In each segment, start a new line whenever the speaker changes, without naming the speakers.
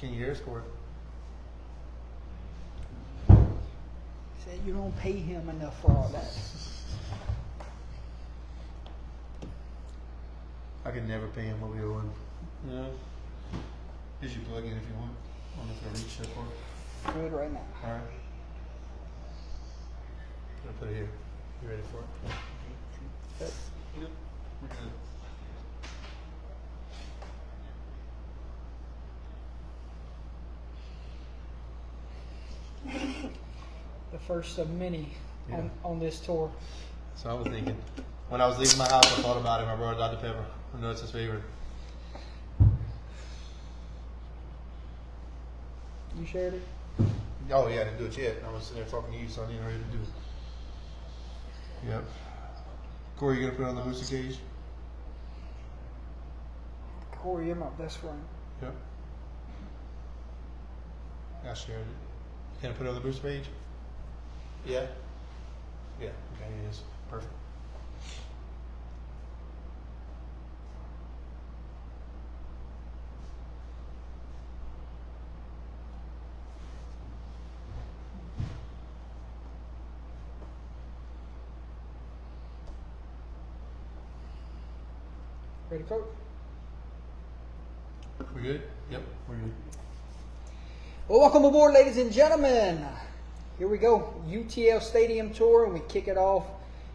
Can you hear us, Corey?
Said you don't pay him enough for all that.
I could never pay him what we owe him. Yeah. Here's your plug in if you want. I don't know if I reach that far.
Do it right now.
All right. I'll put it here. You ready for it?
Good.
Yep. We're good.
The first of many on this tour.
So I was thinking, when I was leaving my house, I thought about him. I brought Dr. Pepper. I know it's his favorite.
You shared it?
Oh, yeah, I didn't do it yet. I was sitting there talking to you, so I didn't ready to do it. Yep. Corey, you going to put it on the booster cage?
Corey, you're my best friend.
Yep. I shared it. You going to put it on the booster page? Yeah? Yeah, okay, it is. Perfect.
Ready, Coach?
We good? Yep, we're good.
Well, welcome aboard, ladies and gentlemen. Here we go, UTL Stadium Tour, and we kick it off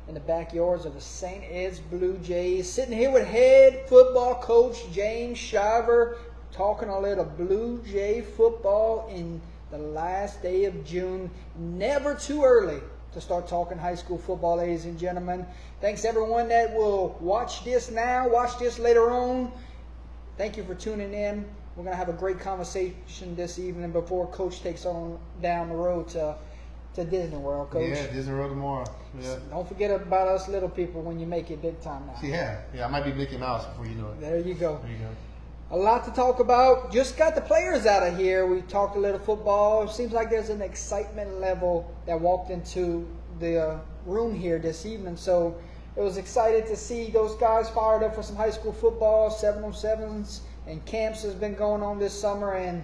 in the backyards of the St. Ed's Blue Jays. Sitting here with head football coach James Shiver, talking a little Blue Jay football in the last day of June. Never too early to start talking high school football, ladies and gentlemen. Thanks everyone that will watch this now, watch this later on. Thank you for tuning in. We're going to have a great conversation this evening before Coach takes on down the road to Disney World, Coach.
Yeah, Disney World tomorrow. Yeah.
Don't forget about us little people when you make it big time now.
Yeah, I might be Mickey Mouse before you know it.
There you go.
There you go.
A lot to talk about. Just got the players out of here. We talked a little football. It seems like there's an excitement level that walked into the room here this evening. So it was excited to see those guys fired up for some high school football. 7-on-7s and camps has been going on this summer. And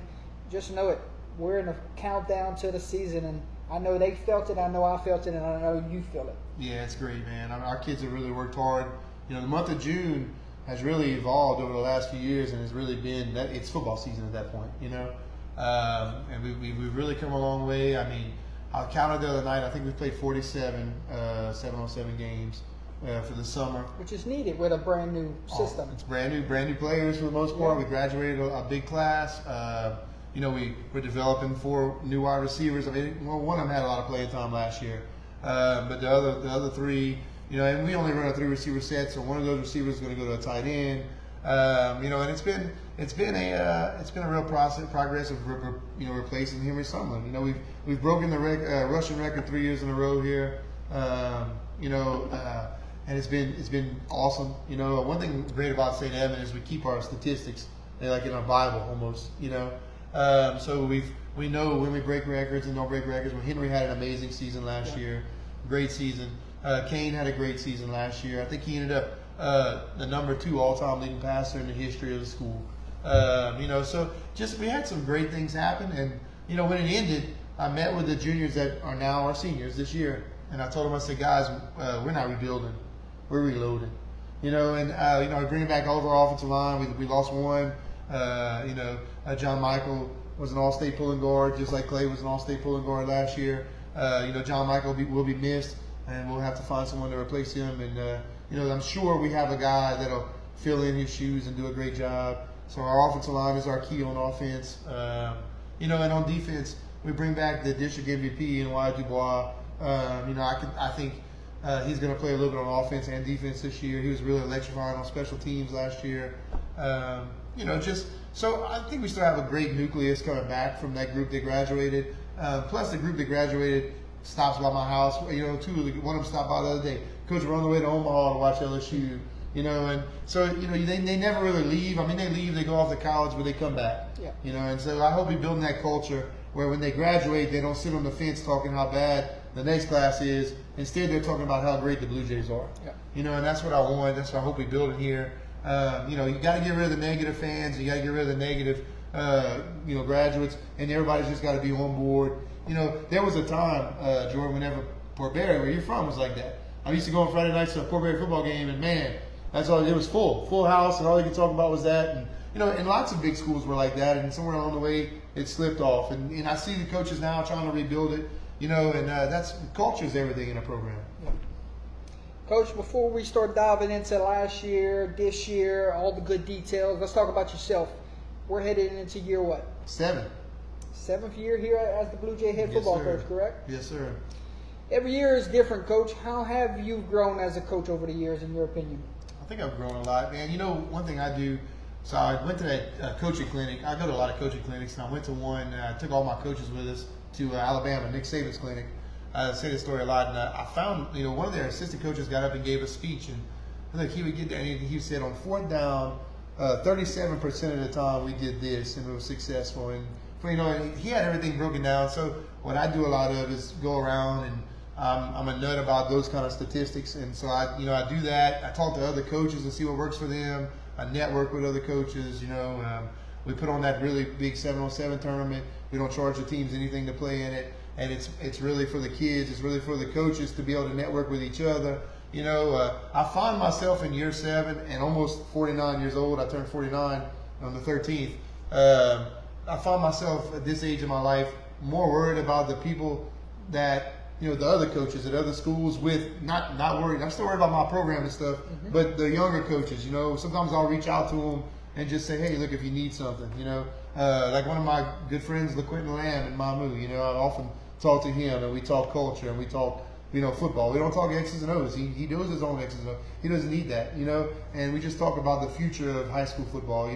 just know it, we're in a countdown to the season. And I know they felt it. I know I felt it. And I know you feel it.
Yeah, it's great, man. Our kids have really worked hard. You know, the month of June has really evolved over the last few years, and has really been that it's football season at that point, you know. And we've really come a long way. I mean, I counted the other night. I think we played 47 7-on-7 games for the summer,
Which is needed with a brand new system.
It's brand new players for the most part.
Yeah.
We graduated a big class. You know, we're developing 4 new wide receivers. I mean, well, one of them had a lot of playing time last year, but the other 3. You know, and we only run a 3 receiver set, so one of those receivers is going to go to a tight end. You know, and it's been a real progress of replacing Henry Sumlin. You know, we've broken the rushing record 3 years in a row here. You know, and it's been awesome. You know, one thing great about St. Edmund is we keep our statistics. They're like in our Bible almost. You know, so we know when we break records and don't break records. When Henry had an amazing season last year, great season. Kane had a great season last year. I think he ended up the number 2 all-time leading passer in the history of the school. You know, so just we had some great things happen. And, you know, when it ended, I met with the juniors that are now our seniors this year. And I told them, I said, guys, we're not rebuilding. We're reloading. You know, and, you know, bringing back all of our offensive line. We lost one. You know, John Michael was an all-state pulling guard, just like Clay was an all-state pulling guard last year. You know, John Michael will be missed. And we'll have to find someone to replace him. And, you know, I'm sure we have a guy that'll fill in his shoes and do a great job. So our offensive line is our key on offense. You know, and on defense, we bring back the district MVP in Wyatt Dubois. You know, I think he's going to play a little bit on offense and defense this year. He was really electrifying on special teams last year. You know, so I think we still have a great nucleus coming back from that group that graduated. Plus the group that graduated stops by my house. You know, one of them stopped by the other day. Coach, we're on the way to Omaha to watch LSU. You know, and so, you know, they never really leave. I mean, they leave, they go off to college, but they come back. Yeah. You know, and so I hope we're building that culture where when they graduate, they don't sit on the fence talking how bad the next class is. Instead, they're talking about how great the Blue Jays are. Yeah. You know, and that's what I want. That's what I hope we build it here. You know, you got to get rid of the negative fans. You got to get rid of the negative graduates, and everybody's just got to be on board. There was a time, Jordan, whenever Port Barry, where you're from, was like that. I used to go on Friday nights to a Port Barry football game, and man, that's all. It was full house, and all you could talk about was that. And lots of big schools were like that, and somewhere along the way it slipped off. And I see the coaches now trying to rebuild it. And that's culture is everything in a program.
Yeah. Coach, before we start diving into last year, this year, all the good details, let's talk about yourself. We're headed into year what?
7.
7th year here as the Blue Jay head football coach, correct?
Yes, sir.
Every year is different, Coach. How have you grown as a coach over the years, in your opinion?
I think I've grown a lot, man. One thing I do, so I went to that coaching clinic. I go to a lot of coaching clinics, and I went to one. I took all my coaches with us to Alabama, Nick Saban's clinic. I say this story a lot, and I found, one of their assistant coaches got up and gave a speech, and he would get there, and he said on 4th down, 37% of the time we did this, and it was successful. And he had everything broken down. So what I do a lot of is go around, and I'm a nut about those kind of statistics, and so I do that. I talk to other coaches and see what works for them. I network with other coaches. We put on that really big 7-on-7 tournament. We don't charge the teams anything to play in it, and it's really for the kids. It's really for the coaches to be able to network with each other. I find myself in year 7 and almost 49 years old. I turned 49 on the 13th. I find myself at this age of my life more worried about the people that the other coaches at other schools with not worried. I'm still worried about my program and stuff, but the younger coaches, sometimes I'll reach out to them and just say, hey, look, if you need something, like one of my good friends, LaQuentin Lamb in Mamu, I often talk to him, and we talk culture, and we talk, football. We don't talk X's and O's. He does his own X's and O's. He doesn't need that, and we just talk about the future of high school football.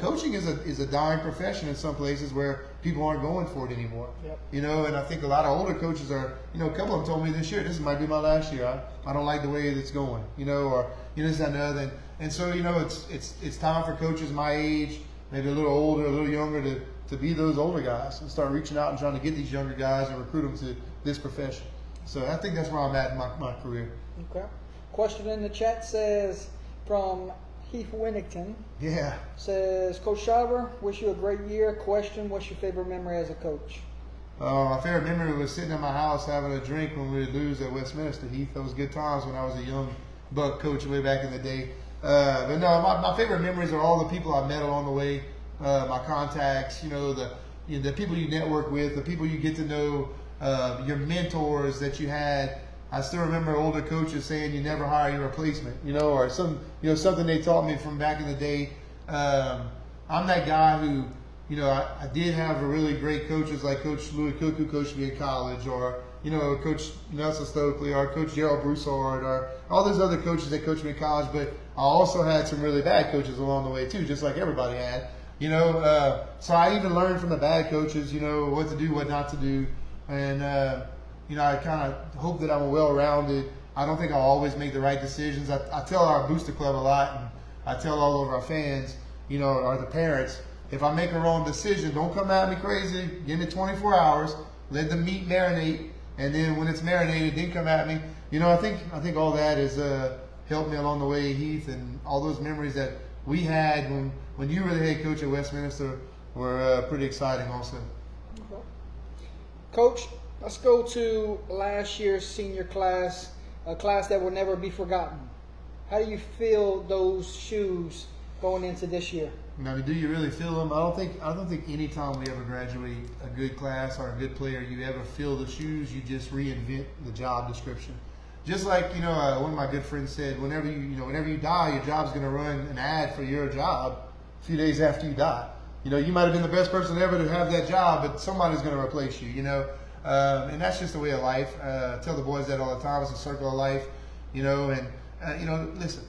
Coaching is a dying profession in some places where people aren't going for it anymore. Yep. And I think a lot of older coaches are, a couple of them told me this year, this might be my last year. I don't like the way it's going, or this, that, and the other. And so, it's time for coaches my age, maybe a little older, a little younger, to be those older guys and start reaching out and trying to get these younger guys and recruit them to this profession. So I think that's where I'm at in my career.
Okay. Question in the chat says from Heath Winnington.
Yeah.
Says, Coach Shiver, wish you a great year. Question, what's your favorite memory as a coach?
My favorite memory was sitting at my house having a drink when we would lose at Westminster, Heath. Those good times when I was a young buck coach way back in the day. But no, my favorite memories are all the people I met along the way, my contacts, the people you network with, the people you get to know, your mentors that you had. I still remember older coaches saying you never hire your replacement, or something they taught me from back in the day. I'm that guy who, I did have a really great coaches like Coach Louis Cook, who coached me in college, or, Coach Nelson Stokely, or Coach Gerald Broussard, or all those other coaches that coached me in college. But I also had some really bad coaches along the way too, just like everybody had, so I even learned from the bad coaches, what to do, what not to do. And, I kind of hope that I'm well-rounded. I don't think I'll always make the right decisions. I tell our booster club a lot, and I tell all of our fans, or the parents, if I make a wrong decision, don't come at me crazy. Give me 24 hours. Let the meat marinate, and then when it's marinated, then come at me. I think all that has helped me along the way, Heath, and all those memories that we had when you were the head coach at Westminster were pretty exciting also.
Okay. Coach, let's go to last year's senior class, a class that will never be forgotten. How do you feel those shoes going into this year?
Now, do you really feel them? I don't think any time we ever graduate a good class or a good player, you ever feel the shoes. You just reinvent the job description. Just like one of my good friends said, whenever you die, your job's going to run an ad for your job a few days after you die. You might have been the best person ever to have that job, but somebody's going to replace you. And that's just the way of life. I tell the boys that all the time. It's a circle of life, and listen,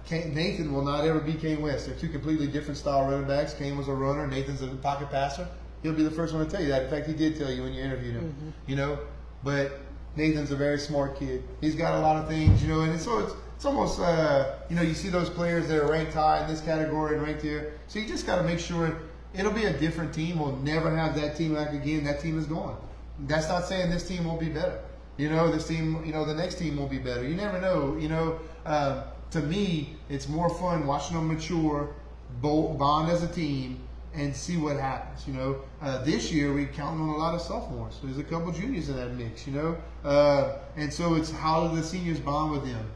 Nathan will not ever be Kane West. They're two completely different style running backs. Kane was a runner. Nathan's a pocket passer. He'll be the first one to tell you that. In fact, he did tell you when you interviewed him, but Nathan's a very smart kid. He's got a lot of things, and so it's almost, you see those players that are ranked high in this category and ranked here. So you just got to make sure it'll be a different team. We'll never have that team back again. That team is gone. That's not saying this team won't be better. This team, the next team will be better. You never know. To me, it's more fun watching them mature bond as a team, and see what happens. This year we counting on a lot of sophomores. There's a couple juniors in that mix. And so it's how do the seniors bond with them?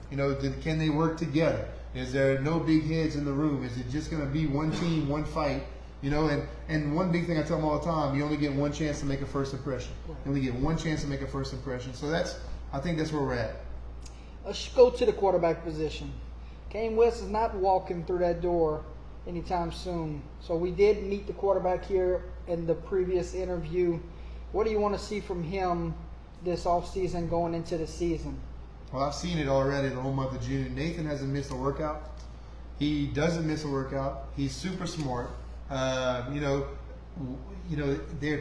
Can they work together? Is there no big heads in the room? Is it just going to be one team, one fight? And one big thing I tell them all the time: you only get one chance to make a first impression. You only get one chance to make a first impression. So I think that's where we're at.
Let's go to the quarterback position. Kane West is not walking through that door anytime soon. So we did meet the quarterback here in the previous interview. What do you want to see from him this offseason going into the season?
Well, I've seen it already the whole month of June. Nathan hasn't missed a workout. He doesn't miss a workout. He's super smart. They're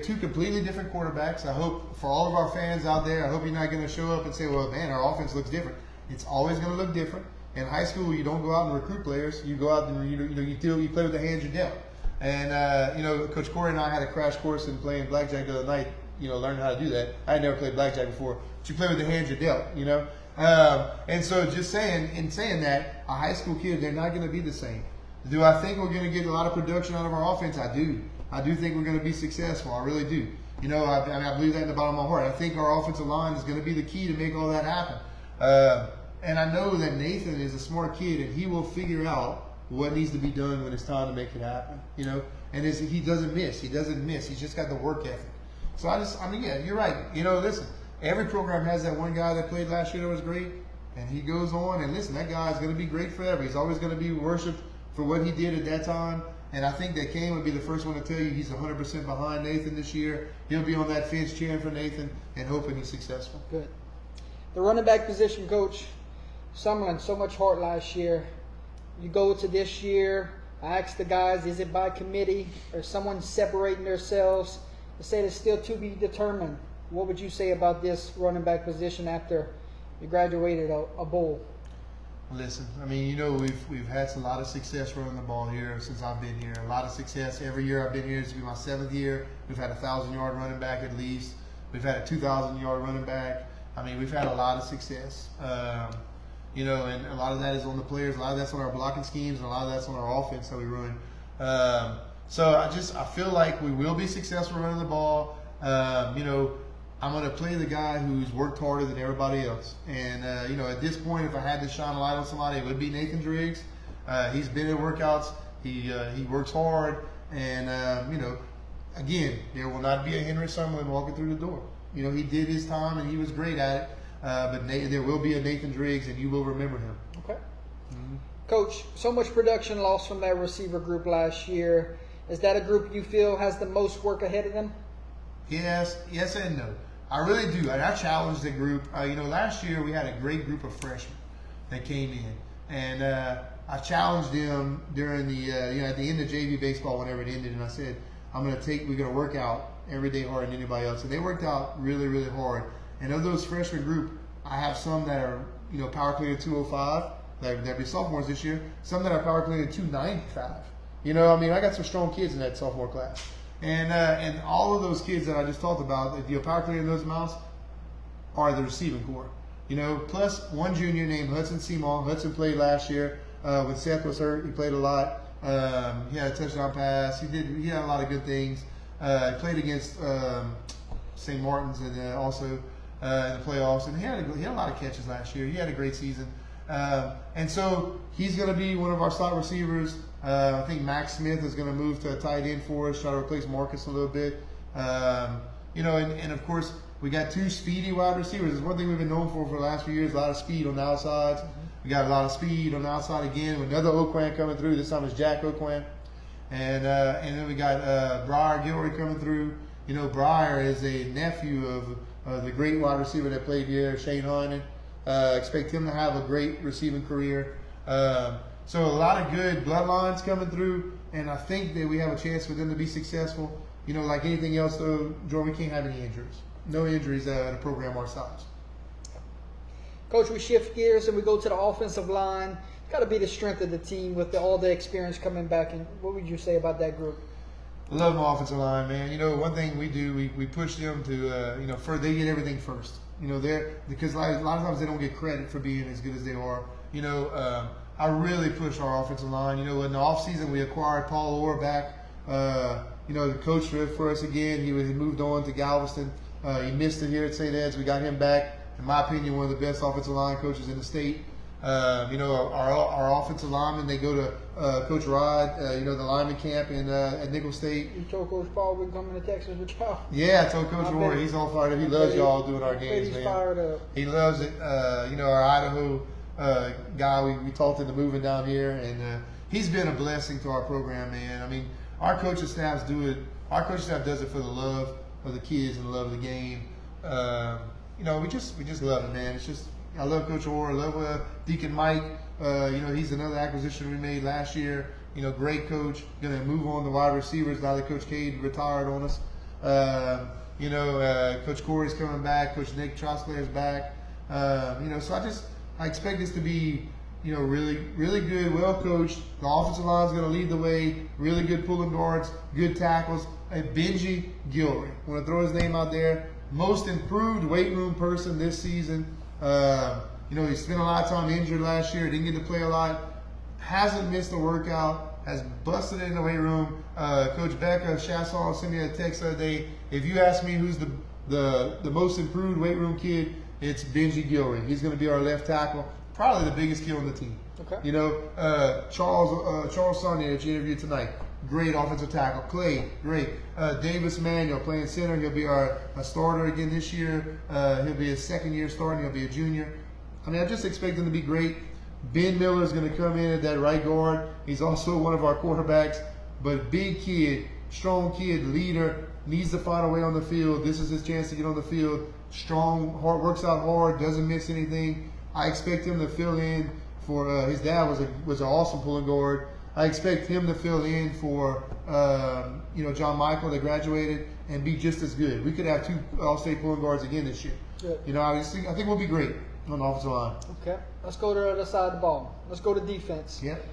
two completely different quarterbacks. I hope for all of our fans out there, I hope you're not going to show up and say, well, man, our offense looks different. It's always going to look different. In high school, you don't go out and recruit players. You go out and you play with the hands you're dealt. And Coach Corey and I had a crash course in playing blackjack the other night. Learning how to do that. I had never played blackjack before, but you play with the hands you're dealt. And so just saying that, a high school kid, they're not going to be the same. Do I think we're going to get a lot of production out of our offense? I do. I do think we're going to be successful. I really do. I believe that in the bottom of my heart. I think our offensive line is going to be the key to make all that happen. And I know that Nathan is a smart kid, and he will figure out what needs to be done when it's time to make it happen. And he doesn't miss. He doesn't miss. He's just got the work ethic. So yeah, you're right. Listen, every program has that one guy that played last year that was great, and he goes on. And listen, that guy is going to be great forever. He's always going to be worshipped for what he did at that time. And I think that Kane would be the first one to tell you he's 100% behind Nathan this year. He'll be on that fence cheering for Nathan and hoping he's successful.
Good. The running back position, Coach. Summerlin, so much heart last year. You go to this year, I asked the guys, is it by committee or someone separating themselves? They said it's still to be determined. What would you say about this running back position after you graduated a bowl?
Listen, we've had a lot of success running the ball here since I've been here. A lot of success every year I've been here. This will be my 7th year. We've had a 1,000-yard running back at least. We've had a 2,000-yard running back. We've had a lot of success. And a lot of that is on the players. A lot of that's on our blocking schemes, and a lot of that's on our offense that we run. So I feel like we will be successful running the ball. I'm going to play the guy who's worked harder than everybody else. And, at this point, if I had to shine a light on somebody, it would be Nathan Driggs. He's been in workouts. He works hard. And, again, there will not be a Henry Summerlin walking through the door. He did his time, and he was great at it. But there will be a Nathan Driggs, and you will remember him.
Okay. Mm-hmm. Coach, so much production lost from that receiver group last year. Is that a group you feel has the most work ahead of them?
Yes and no. I really do. I challenged the group. Last year we had a great group of freshmen that came in, and I challenged them during the at the end of JV baseball whenever it ended, and I said, we're going to work out every day harder than anybody else. And they worked out really, really hard. And of those freshman group, I have some that are power clean at 205. That'd be sophomores this year. Some that are power clean at 295. I got some strong kids in that sophomore class. And all of those kids that I just talked about, power clean in those amounts, are the receiving corps. Plus one junior named Hudson Seymour. Hudson played last year when Seth was hurt. He played a lot. He had a touchdown pass. He had a lot of good things. He played against St. Martin's and also in the playoffs, and he had a lot of catches last year. He had a great season. And so he's going to be one of our slot receivers. I think Max Smith is going to move to a tight end for us, try to replace Marcus a little bit. And of course, we got 2 speedy wide receivers. It's one thing we've been known for the last few years, a lot of speed on the outsides. We got a lot of speed on the outside again with another Oquan coming through. This time it's Jack Oquan. And then we got Briar Gilroy coming through. Briar is a nephew of the great wide receiver that played here, Shane Hyman. Expect him to have a great receiving career. So a lot of good bloodlines coming through, and I think that we have a chance for them to be successful. Like anything else, though, Jordan, we can't have any injuries. No injuries at a program our size.
Coach, we shift gears and we go to the offensive line. It's got to be the strength of the team with all the experience coming back. And what would you say about that group?
I love my offensive line, man. One thing we do, we push them to, first, they get everything first. Because a lot of times they don't get credit for being as good as they are. I really pushed our offensive line. You know, in the offseason, we acquired Paul Orr back. You know, the coach for us again. He moved on to Galveston. He missed it here at St. Ed's. We got him back. In my opinion, one of the best offensive line coaches in the state. You know, our offensive linemen, they go to Coach Rod, you know, the lineman camp at Nickel State.
You told Coach Paul we're coming to Texas with y'all?
Yeah, I told Coach Roy, he's all fired up. He loves y'all doing our games, man.
Fired up.
He loves it. You know, our Idaho guy, we talked into moving down here, and he's been a blessing to our program, man. I mean, our coaching staffs do it. Our coaching staff does it for the love of the kids and the love of the game. You know, we just love it, man. It's just, I love Coach Orr. I love Deacon Mike. You know, he's another acquisition we made last year. You know, great coach. Going to move on to wide receivers now that Coach Cade retired on us. You know, Coach Corey's coming back. Coach Nick Trosclair's back. You know, so I expect this to be, you know, really, really good, well coached. The offensive line is going to lead the way. Really good pulling guards, good tackles. And Benji Gilroy, I want to throw his name out there. Most improved weight room person this season. You know, he spent a lot of time injured last year. Didn't get to play a lot. Hasn't missed a workout. Has busted it in the weight room. Coach Becca Chasson sent me a text the other day. If you ask me who's the most improved weight room kid, it's Benji Gilroy. He's going to be our left tackle. Probably the biggest kid on the team.
Okay.
You know, Charles Sonia that you interviewed tonight. Great offensive tackle. Clay, great. Davis Manuel playing center. He'll be a starter again this year. He'll be a second-year starter. He'll be a junior. I mean, I just expect him to be great. Ben Miller is going to come in at that right guard. He's also one of our quarterbacks. But big kid, strong kid, leader, needs to find a way on the field. This is his chance to get on the field. Strong, hard, works out hard, doesn't miss anything. I expect him to fill in for his dad was an awesome pulling guard. I expect him to fill in for you know, John Michael that graduated and be just as good. We could have 2 All-State pulling guards again this year.
Good.
You know, I think we'll be great on the offensive line.
Okay, let's go to the other side of the ball. Let's go to defense.
Yep.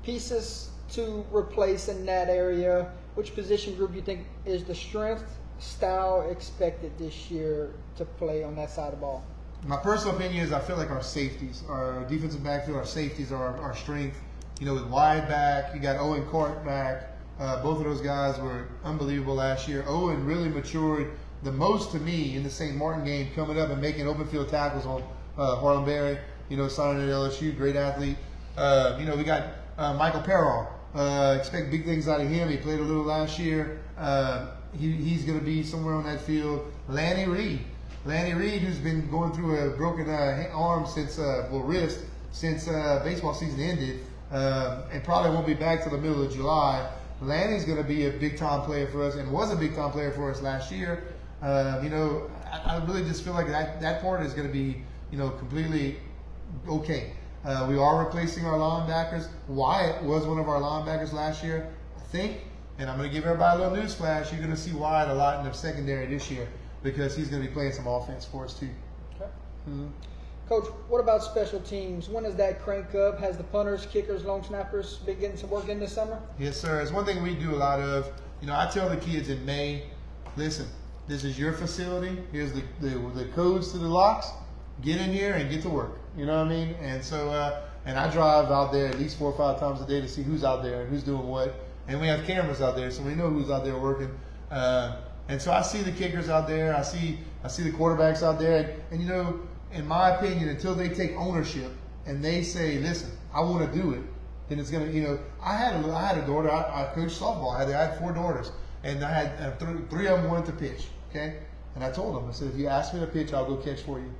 Pieces to replace in that area. Which position group you think is the strength, style expected this year to play on that side of the ball?
My personal opinion is I feel like our safeties, our defensive backfield, our safeties are our strength. You know, with wide back, you got Owen Cart back. Both of those guys were unbelievable last year. Owen really matured the most to me in the St. Martin game, coming up and making open field tackles on Harlem Berry. You know, signing at LSU, great athlete. You know, we got Michael Perron. Expect big things out of him. He played a little last year. He's going to be somewhere on that field. Lanny Reed, who's been going through a broken arm since, wrist, since baseball season ended. And probably won't be back till the middle of July. Lanny's going to be a big-time player for us and was a big-time player for us last year. You know, I really just feel like that part is going to be, you know, completely okay. We are replacing our linebackers. Wyatt was one of our linebackers last year, I think. And I'm going to give everybody a little news flash. You're going to see Wyatt a lot in the secondary this year because he's going to be playing some offense for us too.
Okay.
Mm-hmm.
Coach, what about special teams? When does that crank up? Has the punters, kickers, long snappers been getting some work in this summer?
Yes, sir. It's one thing we do a lot of. You know, I tell the kids in May, listen, this is your facility. Here's the codes to the locks. Get in here and get to work. You know what I mean? And so, and I drive out there at least 4 or 5 times a day to see who's out there and who's doing what. And we have cameras out there, so we know who's out there working. And so I see the kickers out there. I see the quarterbacks out there. And you know, in my opinion, until they take ownership and they say, listen, I want to do it, then it's going to, you know, I had a daughter. I coached softball. I had 4 daughters. And I had 3 of them wanted to pitch, okay? And I told them, I said, if you ask me to pitch, I'll go catch for you.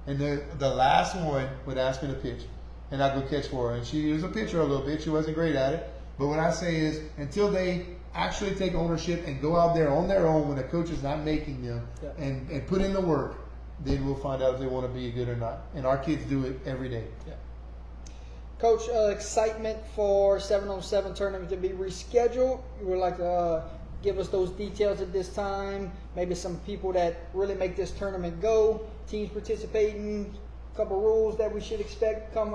And the last one would ask me to pitch, and I'd go catch for her. And she was a pitcher a little bit. She wasn't great at it. But what I say is, until they actually take ownership and go out there on their own when the coach is not making them and put in the work, then we'll find out if they want to be good or not. And our kids do it every day.
Yeah. Coach, excitement for 7-on-7 tournament to be rescheduled. You would like to give us those details at this time? Maybe some people that really make this tournament go, teams participating, couple rules that we should expect come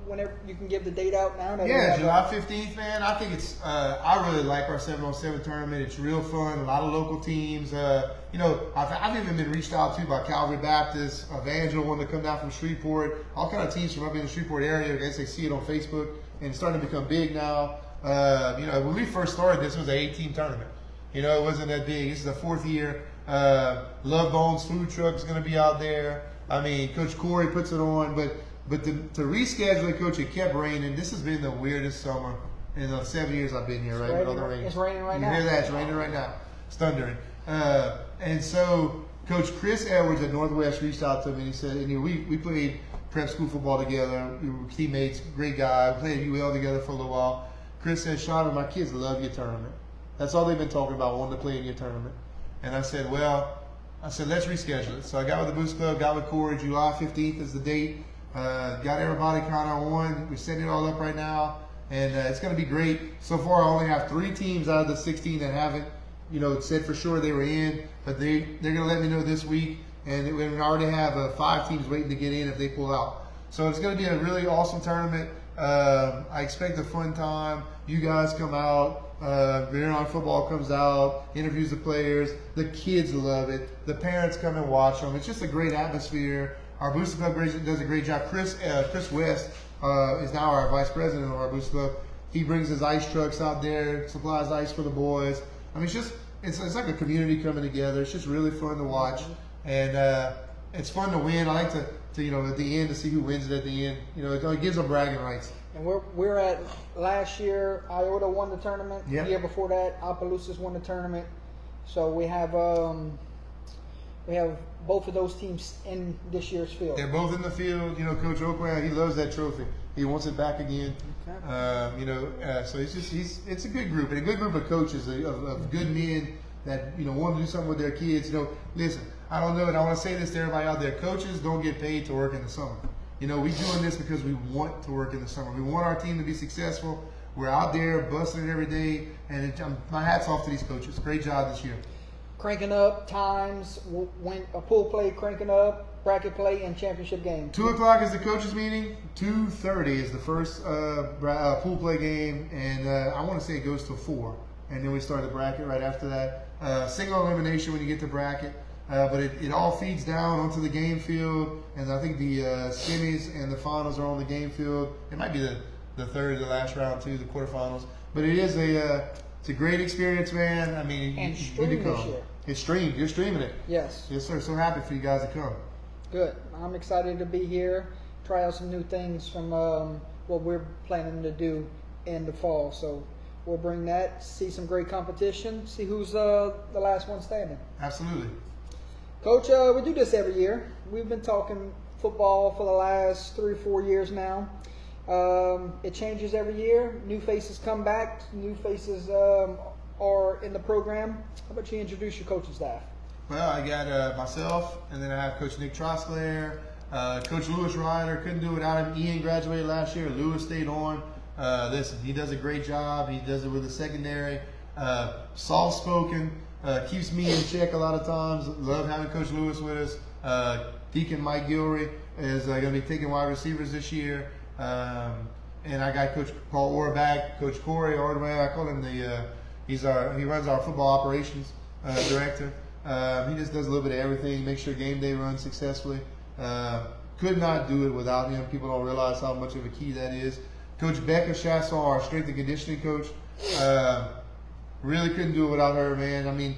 whenever you can give the date out now? That we
Yeah,
have,
July 15th, man. I think it's, I really like our 7-on-7 tournament. It's real fun. A lot of local teams. You know, I've even been reached out to by Calvary Baptist, Evangel wanting to come down from Shreveport, all kind of teams from up in the Shreveport area. I guess they see it on Facebook, and it's starting to become big now. You know, when we first started, this was an 8-team tournament. You know, it wasn't that big. This is the 4th year. Love Bones food truck is going to be out there. I mean, Coach Corey puts it on, but to reschedule it, Coach, it kept raining. This has been the weirdest summer in the 7 years I've been here, right? With all the rain.
It's raining right now.
You hear that? It's raining right now. It's thundering. And so Coach Chris Edwards at Northwest reached out to me and he said, and we played prep school football together. We were teammates, great guy. We played UL together for a little while. Chris said, Sean, my kids love your tournament. That's all they've been talking about, wanting to play in your tournament. And I said, let's reschedule it. So I got with the Boost Club, got with Corey. July 15th is the date. Got everybody kind of on. We're setting it all up right now. And it's going to be great. So far, I only have 3 teams out of the 16 that haven't, you know, said for sure they were in. But they're going to let me know this week. And we already have 5 teams waiting to get in if they pull out. So it's going to be a really awesome tournament. I expect a fun time. You guys come out. Veteran Football comes out, interviews the players. The kids love it. The parents come and watch them. It's just a great atmosphere. Our Booster Club does a great job. Chris West is now our vice president of our Booster Club. He brings his ice trucks out there, supplies ice for the boys. I mean, it's like a community coming together. It's just really fun to watch, and it's fun to win. I like to you know, at the end to see who wins it at the end. You know, it gives them bragging rights.
And we're at last year. Iota won the tournament.
Yep.
The year before that, Opelousas won the tournament. So we have both of those teams in this year's field.
They're both in the field. You know, Coach Oakwell, he loves that trophy. He wants it back again. Okay. You know, so it's a good group, and a good group of coaches of good men that, you know, want to do something with their kids. You know, listen, I don't know, and I want to say this to everybody out there: coaches don't get paid to work in the summer. You know, we're doing this because we want to work in the summer. We want our team to be successful. We're out there busting it every day, and my hat's off to these coaches. Great job this year.
Cranking up times, when a pool play, cranking up, bracket play, and championship game.
2 o'clock is the coaches meeting. 2:30 is the first pool play game, and I want to say it goes till 4, and then we start the bracket right after that. Single elimination when you get to bracket. But it all feeds down onto the game field, and I think the semis and the finals are on the game field. It might be the third, the last round too, the quarterfinals. But it is it's a great experience, man. I mean,
and
you need to come.
this year.
It's streamed. You're streaming it.
Yes.
Yes, sir. So happy for you guys to come.
Good. I'm excited to be here. Try out some new things from what we're planning to do in the fall. So we'll bring that. See some great competition. See who's the last one standing.
Absolutely.
Coach, we do this every year. We've been talking football for the last 3 or 4 years now. It changes every year. New faces come back. New faces are in the program. How about you introduce your coaching staff?
Well, I got myself, and then I have Coach Nick Trosclair, Coach Lewis Ryder. Couldn't do it without him. Ian graduated last year. Lewis stayed on. Listen, he does a great job. He does it with the secondary. Soft-spoken. Keeps me in check a lot of times. Love having Coach Lewis with us. Deacon Mike Gilry is going to be taking wide receivers this year. And I got Coach Paul Orr back. Coach Corey Ordway, I call him he runs our football operations director. He just does a little bit of everything, makes sure game day runs successfully. Could not do it without him. People don't realize how much of a key that is. Coach Becca Chasson, our strength and conditioning coach. Really couldn't do it without her, man. I mean,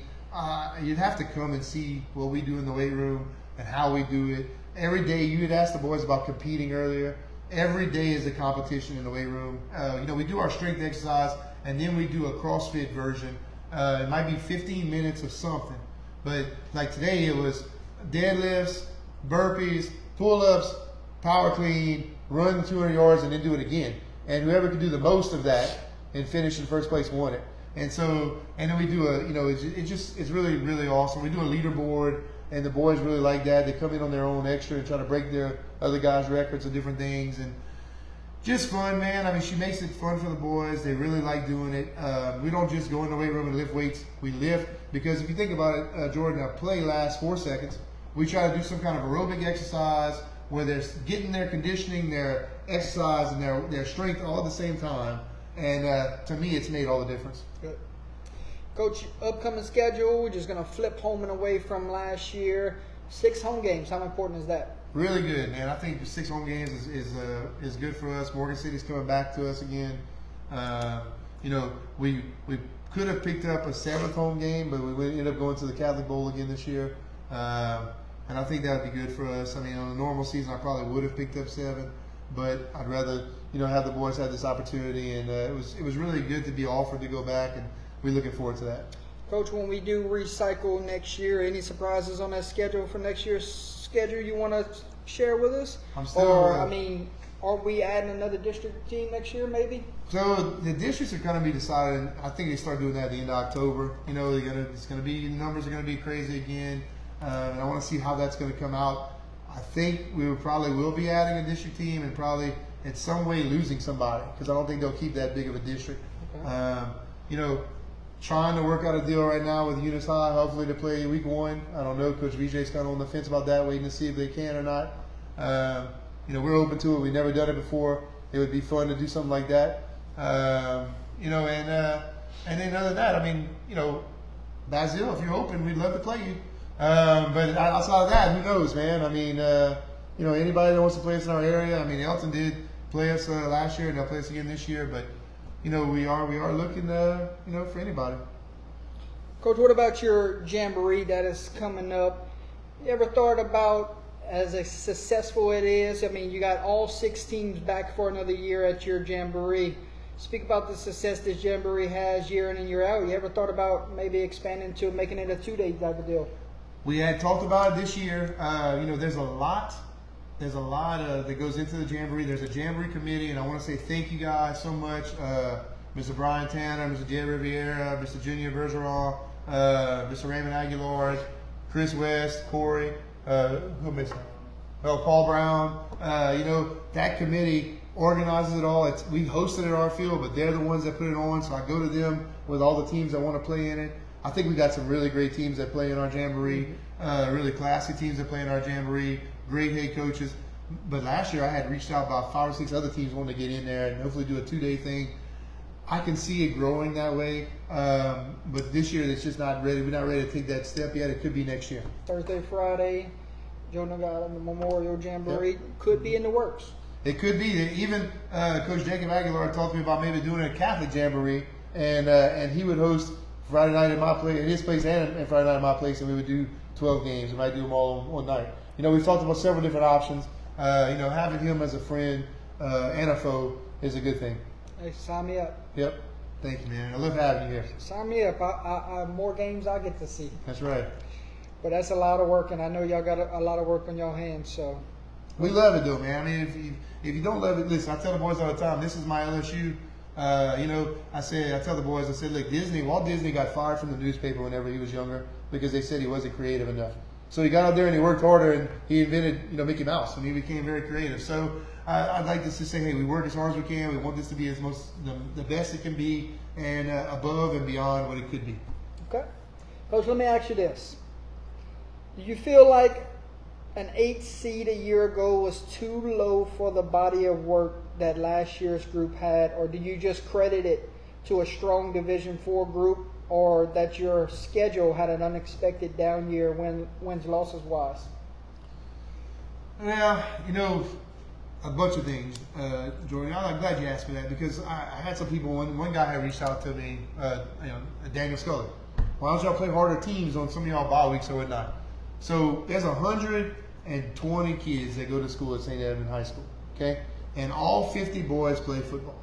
you'd have to come and see what we do in the weight room and how we do it. Every day, you had asked the boys about competing earlier. Every day is a competition in the weight room. You know, we do our strength exercise, and then we do a CrossFit version. It might be 15 minutes of something. But like today, it was deadlifts, burpees, pull-ups, power clean, run 200 yards, and then do it again. And whoever could do the most of that and finish in first place won it. And so, and then we do it's really, really awesome. We do a leaderboard, and the boys really like that. They come in on their own extra and try to break their other guys' records of different things, and just fun, man. I mean, she makes it fun for the boys. They really like doing it. We don't just go in the weight room and lift weights. We lift because if you think about it, Jordan, a play lasts 4 seconds. We try to do some kind of aerobic exercise where they're getting their conditioning, their exercise, and their strength all at the same time. And to me, it's made all the difference.
Good. Coach, upcoming schedule, we're just going to flip home and away from last year. 6 home games. How important is that?
Really good, man. I think 6 home games is good for us. Morgan City's coming back to us again. We could have picked up a 7th home game, but we ended up going to the Catholic Bowl again this year. And I think that would be good for us. I mean, on a normal season, I probably would have picked up 7, but I'd rather, have the boys have this opportunity. And it was really good to be offered to go back, and we're looking forward to that.
Coach, when we do recycle next year, any surprises on that schedule for next year's schedule you want to share with us? Are we adding another district team next year, maybe?
So the districts are going to be decided. I think they start doing that at the end of October. Numbers are going to be crazy again. And I want to see how that's going to come out. I think we probably will be adding a district team and probably in some way losing somebody, because I don't think they'll keep that big of a district. Okay. Trying to work out a deal right now with Eunice High, hopefully to play week 1. I don't know. Coach VJ's kind of on the fence about that, waiting to see if they can or not. We're open to it. We've never done it before. It would be fun to do something like that. And then other than that, Basil, if you're open, we'd love to play you. But outside of that, who knows, man? Anybody that wants to play us in our area. Elton did play us last year, and they'll play us again this year. But we are looking, for anybody.
Coach, what about your jamboree that is coming up? You ever thought about, as successful it is, you got all 6 teams back for another year at your jamboree. Speak about the success this jamboree has year in and year out. You ever thought about maybe expanding to making it a 2-day type of deal?
We had talked about it this year. There's a lot that goes into the jamboree. There's a jamboree committee, and I want to say thank you guys so much. Mr. Brian Tanner, Mr. Jay Riviera, Mr. Junior Bergeron, Mr. Raymond Aguilar, Chris West, Corey, who missed? Paul Brown. That committee organizes it all. We host it at our field, but they're the ones that put it on. So I go to them with all the teams that want to play in it. I think we got some really great teams that play in our jamboree, really classy teams that play in our jamboree, great head coaches. But last year I had reached out about 5 or 6 other teams wanting to get in there and hopefully do a 2-day thing. I can see it growing that way, but this year it's just not ready. We're not ready to take that step yet. It could be next year.
Thursday, Friday, Jonah got the Memorial Jamboree. Yep. Could be in the works.
It could be. Even Coach Jacob Aguilar talked to me about maybe doing a Catholic Jamboree, and he would host Friday night at his place and Friday night at my place, and we would do 12 games. We might do them all one night. We've talked about several different options. Having him as a friend and a foe is a good thing.
Hey, sign me up.
Yep. Thank you, man. I love having you here.
Sign me up. I more games I get to see.
That's right.
But that's a lot of work, and I know y'all got a lot of work on your hands. So
we love it, though, man. If you don't love it, listen. I tell the boys all the time, this is my LSU. I tell the boys, look, Walt Disney got fired from the newspaper whenever he was younger because they said he wasn't creative enough. So he got out there and he worked harder and he invented, Mickey Mouse, and he became very creative. So I'd like to just say, hey, we work as hard as we can. We want this to be the best it can be and above and beyond what it could be.
Okay. Coach, let me ask you this. Do you feel like an 8 seed a year ago was too low for the body of work that last year's group had, or do you just credit it to a strong Division IV group, or that your schedule had an unexpected down year wins losses wise?
Yeah, a bunch of things, Jordan. I'm glad you asked me that because I had some people. One guy had reached out to me, Daniel Scully. Why don't y'all play harder teams on some of y'all bye weeks or whatnot? So there's 120 kids that go to school at St. Edmund High School, okay? And all 50 boys play football.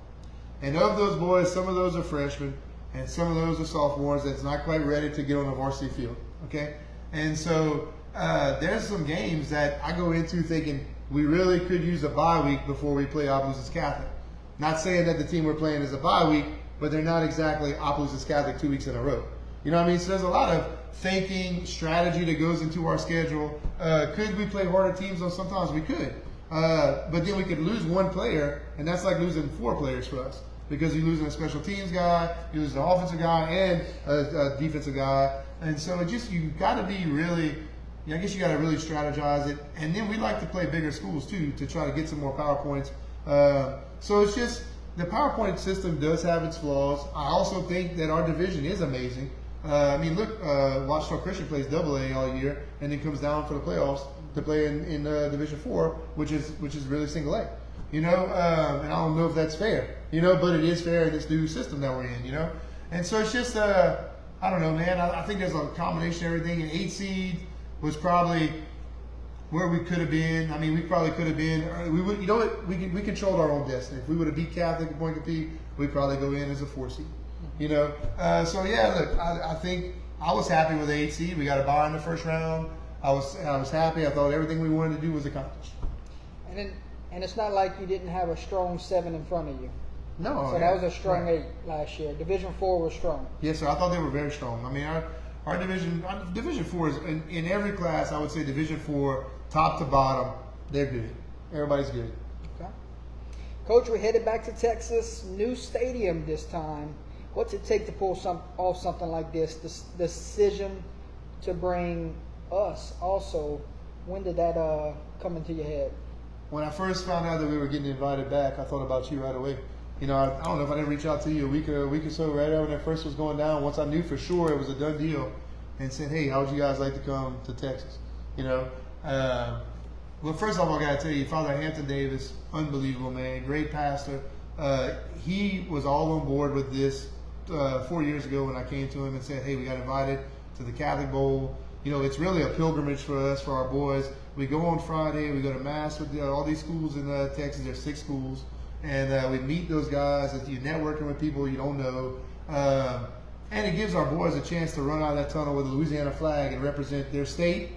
And of those boys, some of those are freshmen, and some of those are sophomores that's not quite ready to get on a varsity field, okay? And so there's some games that I go into thinking we really could use a bye week before we play Opelousas Catholic. Not saying that the team we're playing is a bye week, but they're not exactly Opelousas Catholic 2 weeks in a row. You know what I mean? So there's a lot of thinking, strategy that goes into our schedule. Could we play harder teams? Though sometimes we could. But then we could lose one player, and that's like losing 4 players for us. Because you're losing a special teams guy, you're losing an offensive guy, and a defensive guy. And so you've got to be really I guess you got to really strategize it. And then we like to play bigger schools too to try to get some more PowerPoints. So it's just the PowerPoint system does have its flaws. I also think that our division is amazing. I mean, look, Washington Christian plays AA all year and then comes down for the playoffs to play in Division 4, which is really single A. And I don't know if that's fair, but it is fair in this new system that we're in, And so it's just, I don't know, man. I think there's a combination of everything. An 8 seed was probably where we could have been. I mean, we probably could have been. We would, we controlled our own destiny. If we would have beat Catholic and Point Compete, we'd probably go in as a 4 seed. So yeah, look, I think I was happy with the 8 seed. We got a bye in the first round. I was happy. I thought everything we wanted to do was accomplished.
And it's not like you didn't have a strong 7 in front of you.
No.
So that was a strong 8 last year. Division 4 was strong.
Yes, sir. I thought they were very strong. I mean, our Division 4 is in every class. I would say Division 4, top to bottom, they're good. Everybody's good.
Okay. Coach, we're headed back to Texas. New stadium this time. What's it take to pull off something like this? The decision to bring us also. When did that come into your head?
When I first found out that we were getting invited back, I thought about you right away. I don't know if I didn't reach out to you a week or so right after when that first was going down. Once I knew for sure it was a done deal, and said, "Hey, how would you guys like to come to Texas?" Well, first off, I got to tell you, Father Hampton Davis, unbelievable man, great pastor. He was all on board with this 4 years ago when I came to him and said, "Hey, we got invited to the Catholic Bowl. It's really a pilgrimage for us, for our boys. We go on Friday, we go to Mass with all these schools in Texas. There's 6 schools. And we meet those guys. You're networking with people you don't know. And it gives our boys a chance to run out of that tunnel with a Louisiana flag and represent their state,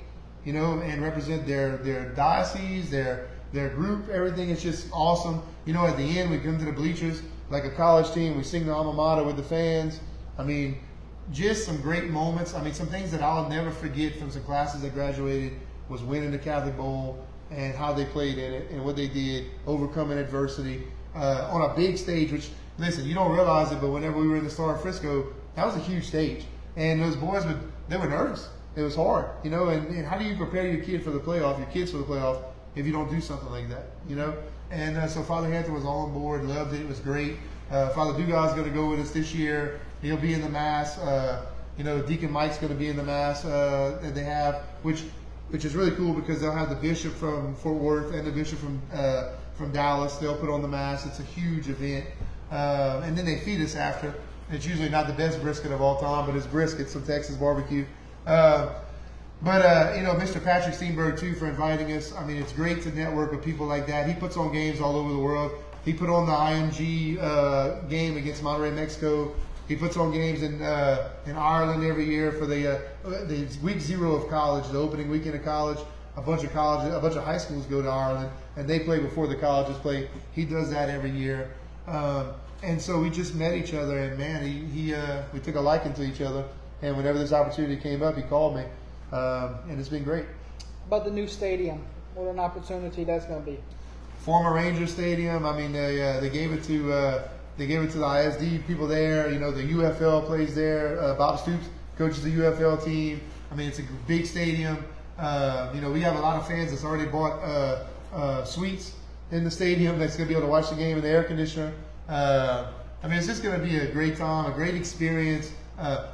and represent their diocese, their group. Everything is just awesome. At the end, we come to the bleachers like a college team. We sing the alma mater with the fans. I mean, just some great moments. I mean, some things that I'll never forget from some classes that graduated was winning the Catholic Bowl and how they played in it and what they did, overcoming adversity on a big stage, which, listen, you don't realize it, but whenever we were in the Star of Frisco, that was a huge stage. And those boys, they were nervous. It was hard, and how do you prepare your kids for the playoff, if you don't do something like that, And so Father Hampton was all on board, loved it. It was great. Father Dugas is going to go with us this year. He'll be in the Mass. Deacon Mike's going to be in the Mass that they have, which is really cool because they'll have the bishop from Fort Worth and the bishop from Dallas. They'll put on the Mass. It's a huge event. And then they feed us after. It's usually not the best brisket of all time, but it's brisket, some Texas barbecue. Mr. Patrick Steenberg, too, for inviting us. I mean, it's great to network with people like that. He puts on games all over the world. He put on the IMG game against Monterrey, Mexico. He puts on games in Ireland every year for the week 0 of college, the opening weekend of college. A bunch of high schools go to Ireland, and they play before the colleges play. He does that every year. And so we just met each other, and man, we took a liking to each other. And whenever this opportunity came up, he called me, and it's been great.
About the new stadium, what an opportunity that's going to be.
Former Ranger Stadium. I mean, they gave it to the ISD people there. The UFL plays there. Bob Stoops coaches the UFL team. I mean, it's a big stadium. We have a lot of fans that's already bought suites in the stadium that's going to be able to watch the game in the air conditioner. It's just going to be a great time, a great experience.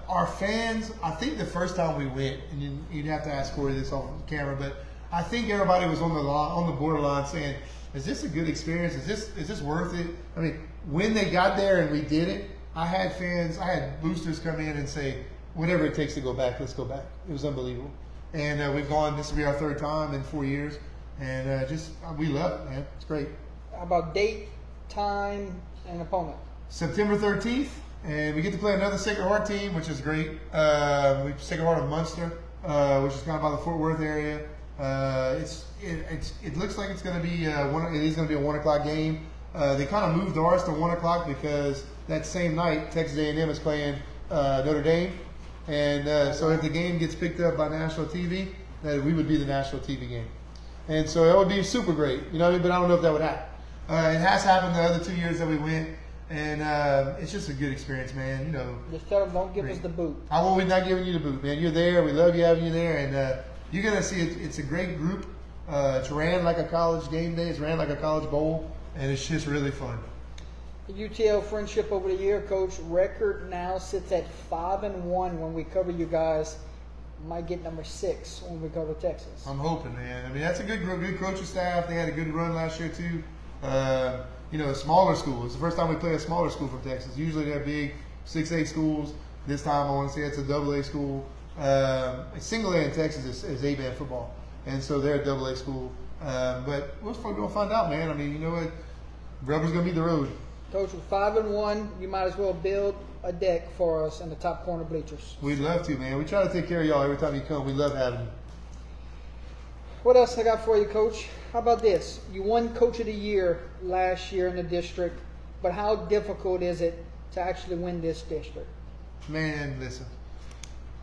Our fans, I think the first time we went, and you'd have to ask Corey this off camera, but I think everybody was on the borderline saying, "Is this a good experience? Is this worth it?" I mean, when they got there and we did it, I had boosters come in and say, "Whatever it takes to go back, let's go back." It was unbelievable, and we've gone. This will be our 3rd time in 4 years, and we love it, man. It's great.
How about date, time, and opponent?
September 13th. And we get to play another Sacred Heart team, which is great. Sacred Heart of Munster, which is kind of by the Fort Worth area. It looks like it's going to be it is going to be a 1 o'clock game. They kind of moved ours to 1 o'clock because that same night Texas A&M is playing Notre Dame, and so if the game gets picked up by national TV, that we would be the national TV game, and so that would be super great. But I don't know if that would happen. It has happened the other 2 years that we went. And it's just a good experience, man.
Just tell them, don't give us the boot.
We're not giving you the boot, man. You're there. We love you having you there, and you're gonna see it's a great group. It's ran like a college game day. It's ran like a college bowl, and it's just really fun.
The UTL friendship over the year, Coach, record now sits at 5-1 when we cover you guys. Might get number 6 when we cover Texas.
I'm hoping, man. I mean, that's a good group, good coaching staff. They had a good run last year too. You know, a smaller school. It's the first time we play a smaller school from Texas. Usually they're big 6A schools. This time I want to say it's a AA school. Single A in Texas is A-band football, and so they're a AA school. But we're going to find out, man. I mean, you know what? Rubber's going to be the road.
Coach, with 5-1, you might as well build a deck for us in the top corner bleachers.
We'd love to, man. We try to take care of y'all every time you come. We love having you.
What else I got for you, Coach? How about this? You won Coach of the Year last year in the district, but how difficult is it to actually win this district?
Man, listen.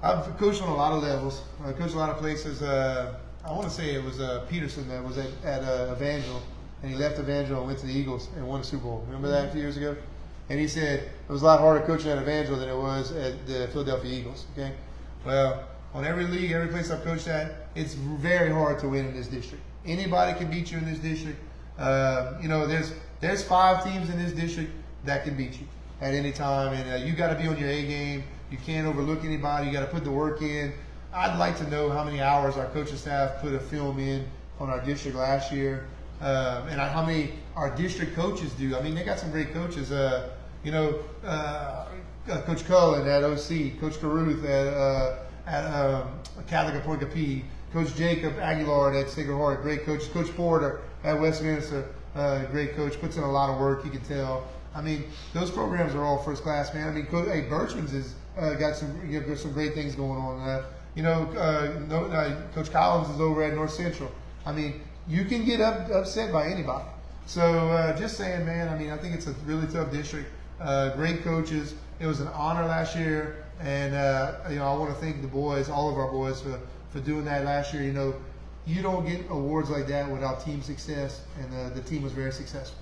I've coached on a lot of levels. I coached a lot of places. I want to say it was Peterson that was at Evangel, and he left Evangel and went to the Eagles and won the Super Bowl. Remember that a few years ago? And he said it was a lot harder coaching at Evangel than it was at the Philadelphia Eagles. Okay, well, on every league, every place I've coached at, it's very hard to win in this district. Anybody can beat you in this district. You know, there's 5 teams in this district that can beat you at any time, and you got to be on your A game. You can't overlook anybody. You got to put the work in. I'd like to know how many hours our coaching staff put a film in on our district last year, and how many our district coaches do. I mean, they got some great coaches. You know, Coach Cullen at OC, Coach Caruth at Catholic at Point Capee, Coach Jacob Aguilar at Sacred Heart, great coach. Coach Porter at Westminster, great coach. Puts in a lot of work, you can tell. I mean, those programs are all first class, man. I mean, Coach Bertram's has got some great things going on. You know, Coach Collins is over at North Central. I mean, you can get upset by anybody. So just saying, man, I mean, I think it's a really tough district. Great coaches. It was an honor last year, and you know, I want to thank the boys, all of our boys, for doing that last year. You know, you don't get awards like that without team success, and the team was very successful.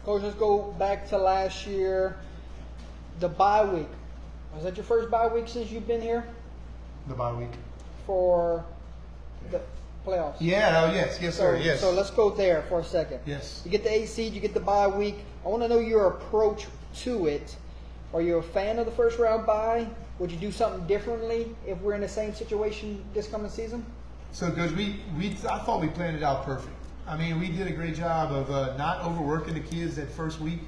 Coach, let's go back to last year. The bye week. Was that your first bye week since you've been here?
The bye week.
For the playoffs.
Yeah, yes, sir, yes.
So let's go there for a second.
Yes.
You get the 8 seed, you get the bye week. I want to know your approach to it. Are you a fan of the first round bye? Would you do something differently if we're in the same situation this coming season?
So, Coach, I thought we planned it out perfect. I mean, we did a great job of not overworking the kids that first week.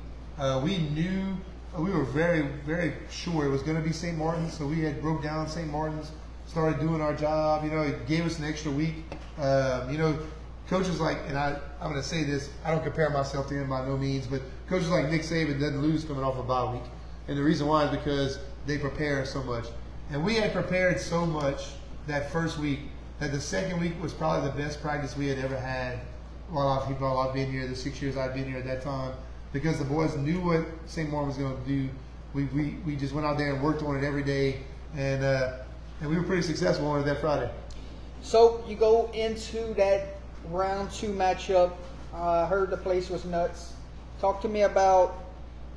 We knew, we were very, very sure it was going to be St. Martin's, so we had broke down St. Martin's, started doing our job. You know, it gave us an extra week. You know, coaches like, and I'm going to say this, I don't compare myself to him by no means, but coaches like Nick Saban doesn't lose coming off a bye week. And the reason why is because they prepare so much. And we had prepared so much that first week that the second week was probably the best practice we had ever had while I've been here, the 6 years I've been here at that time, because the boys knew what St. Martin was going to do. We just went out there and worked on it every day, and we were pretty successful on it that Friday.
So you go into that round 2 matchup. I heard the place was nuts. Talk to me about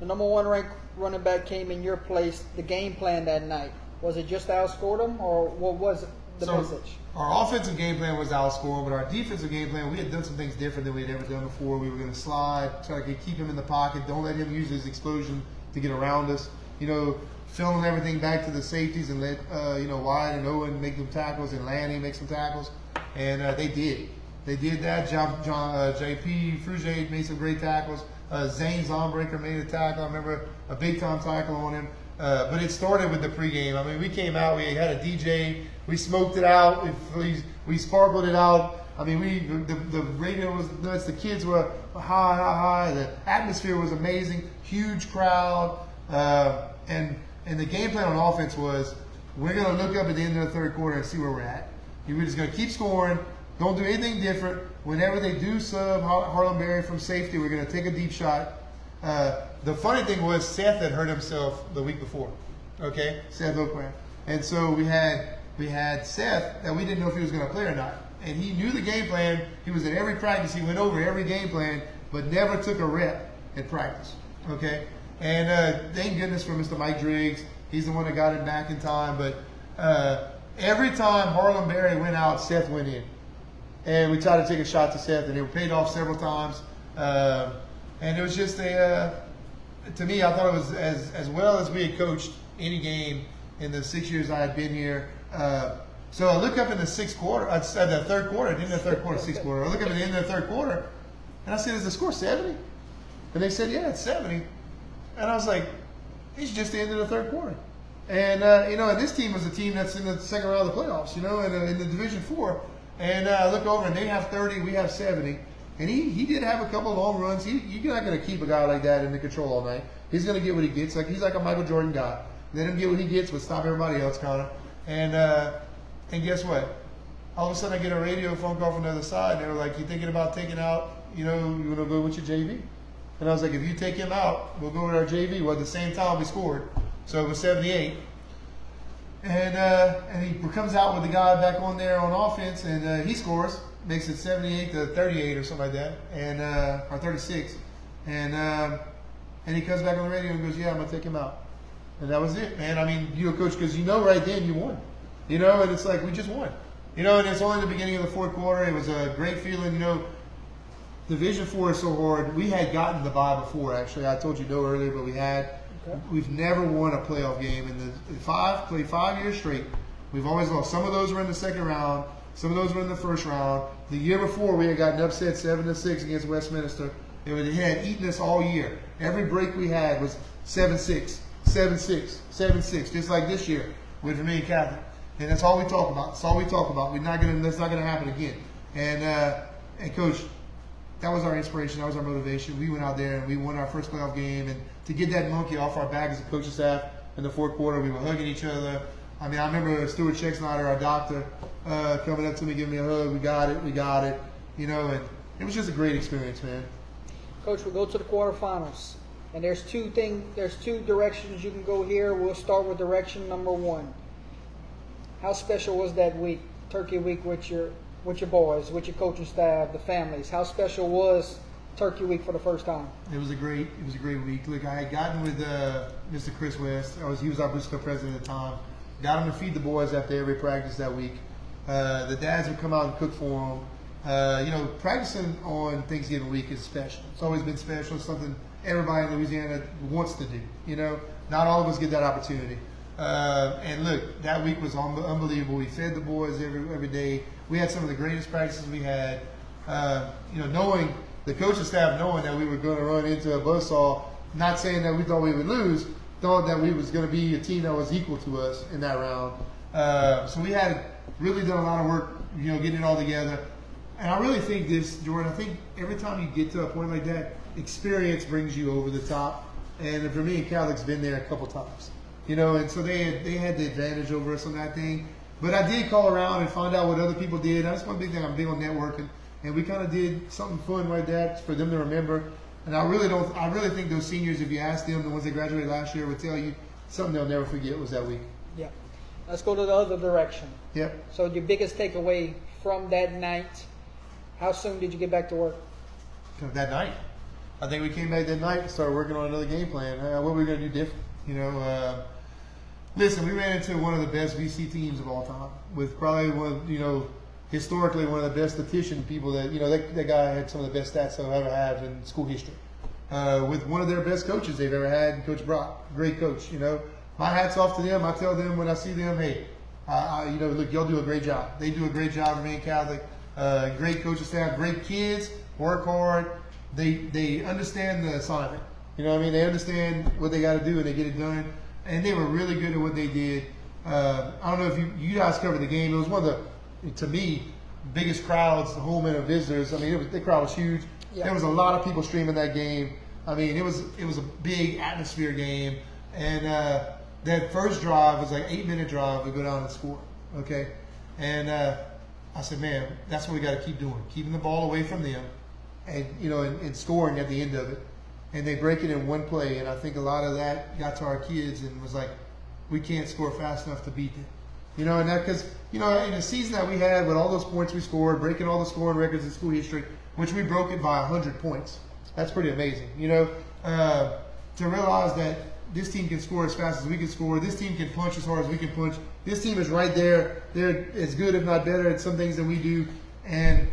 the number 1 ranked running back came in your place. The game plan that night, was it just to outscore them, or what was the message?
Our offensive game plan was outscore, but our defensive game plan, we had done some things different than we had ever done before. We were going to slide, try to keep him in the pocket, don't let him use his explosion to get around us. You know, filling everything back to the safeties and let you know, Wyatt and Owen make them tackles and Lanny make some tackles, and they did. They did that. JP Frugier made some great tackles. Zane Zonbreaker made a tackle. I remember a big time tackle on him. But it started with the pregame. I mean, we came out, we had a DJ, we smoked it out, we sparkled it out. I mean, the radio was nuts, the kids were high. The atmosphere was amazing, huge crowd. And the game plan on offense was, we're going to look up at the end of the third quarter and see where we're at. We're just going to keep scoring, don't do anything different. Whenever they do sub Harlem Berry from safety, we're going to take a deep shot. The funny thing was Seth had hurt himself the week before, okay? Seth Oakland. And so we had Seth that we didn't know if he was going to play or not. And he knew the game plan. He was at every practice. He went over every game plan, but never took a rep at practice, okay? And thank goodness for Mr. Mike Driggs. He's the one that got him back in time. But every time Harlem Berry went out, Seth went in. And we tried to take a shot to Seth, and it paid off several times. And it was just to me, I thought it was as well as we had coached any game in the 6 years I had been here. So I look up in the sixth quarter, I said the third quarter, I didn't the third quarter, sixth quarter. I look up at the end of the third quarter, and I said, is the score 70? And they said, yeah, it's 70. And I was like, it's just the end of the third quarter. And, and this team was a team that's in the second round of the playoffs, in the Division 4. And I look over, and they have 30, we have 70. And he did have a couple of long runs. You're not going to keep a guy like that in the control all night. He's going to get what he gets. He's like a Michael Jordan guy. Let him get what he gets, but stop everybody else, Connor. And guess what? All of a sudden, I get a radio phone call from the other side, and they were like, you thinking about taking out, you want to go with your JV? And I was like, if you take him out, we'll go with our JV. Well, at the same time, we scored. So it was 78. And he comes out with the guy back on there on offense, and he scores. Makes it 78 to 38 or something like that, and or 36. And he comes back on the radio and goes, yeah, I'm going to take him out. And that was it, man. I mean, you're a coach because right then you won. And it's like, we just won. And it's only the beginning of the fourth quarter. It was a great feeling. Division 4 is so hard. We had gotten the bye before, actually. I told you no earlier, but we had. Okay. We've never won a playoff game in the 5 years straight. We've always lost. Some of those were in the second round. Some of those were in the first round. The year before, we had gotten upset 7-6 against Westminster. They had eaten us all year. Every break we had was 7-6, 7-6, 7-6, just like this year with Vermillion Catholic. And that's all we talk about. That's all we talk about. That's not gonna happen again. And Coach, that was our inspiration. That was our motivation. We went out there and we won our first playoff game. And to get that monkey off our back as a coaching staff in the fourth quarter, we were hugging each other. I mean, I remember Stuart Schecksnyder, our doctor, coming up to me, giving me a hug. We got it. And it was just a great experience, man.
Coach, we'll go to the quarterfinals. And there's two directions you can go here. We'll start with direction number 1. How special was that week, Turkey Week, with your boys, with your coaching staff, the families? How special was Turkey Week for the first time?
It was a great week. Look, I had gotten with Mr. Chris West. He was our Boost Club president at the time. Got him to feed the boys after every practice that week. The dads would come out and cook for them. Practicing on Thanksgiving week is special. It's always been special. It's something everybody in Louisiana wants to do. Not all of us get that opportunity. And look, that week was unbelievable. We fed the boys every day. We had some of the greatest practices we had. Knowing the coaching staff, knowing that we were going to run into a buzzsaw, not saying that we thought we would lose, thought that we was going to be a team that was equal to us in that round. So we had really done a lot of work, getting it all together. And I really think this, Jordan, I think every time you get to a point like that, experience brings you over the top. And for me, Catholic's been there a couple times. And so they had the advantage over us on that thing. But I did call around and find out what other people did. That's one big thing. I'm big on networking. And we kind of did something fun like that for them to remember. And I really think those seniors, if you ask them, the ones that graduated last year, would tell you something they'll never forget was that week.
Yeah. Let's go to the other direction.
Yep.
So your biggest takeaway from that night, how soon did you get back to work?
That night. I think we came back that night and started working on another game plan. What were we going to do different? Listen, we ran into one of the best VC teams of all time, with probably historically one of the best statistician people that guy had some of the best stats I've ever had in school history. With one of their best coaches they've ever had, Coach Brock, great coach. My hat's off to them. I tell them when I see them, hey, look, y'all do a great job. They do a great job remaining Catholic. Great coaching staff, great kids, work hard. They understand the assignment. They understand what they got to do and they get it done. And they were really good at what they did. I don't know if you guys covered the game. It was one of the, to me, biggest crowds, the home and visitors. I mean, the crowd was huge. Yeah. There was a lot of people streaming that game. I mean, it was a big atmosphere game. And that first drive was like 8-minute drive to go down and score. Okay, and I said, man, that's what we got to keep doing, keeping the ball away from them, and and scoring at the end of it. And they break it in one play, and I think a lot of that got to our kids and was like, we can't score fast enough to beat them. And that because, in the season that we had with all those points we scored, breaking all the scoring records in school history, which we broke it by 100 points. That's pretty amazing, to realize that this team can score as fast as we can score. This team can punch as hard as we can punch. This team is right there. They're as good, if not better, at some things than we do. And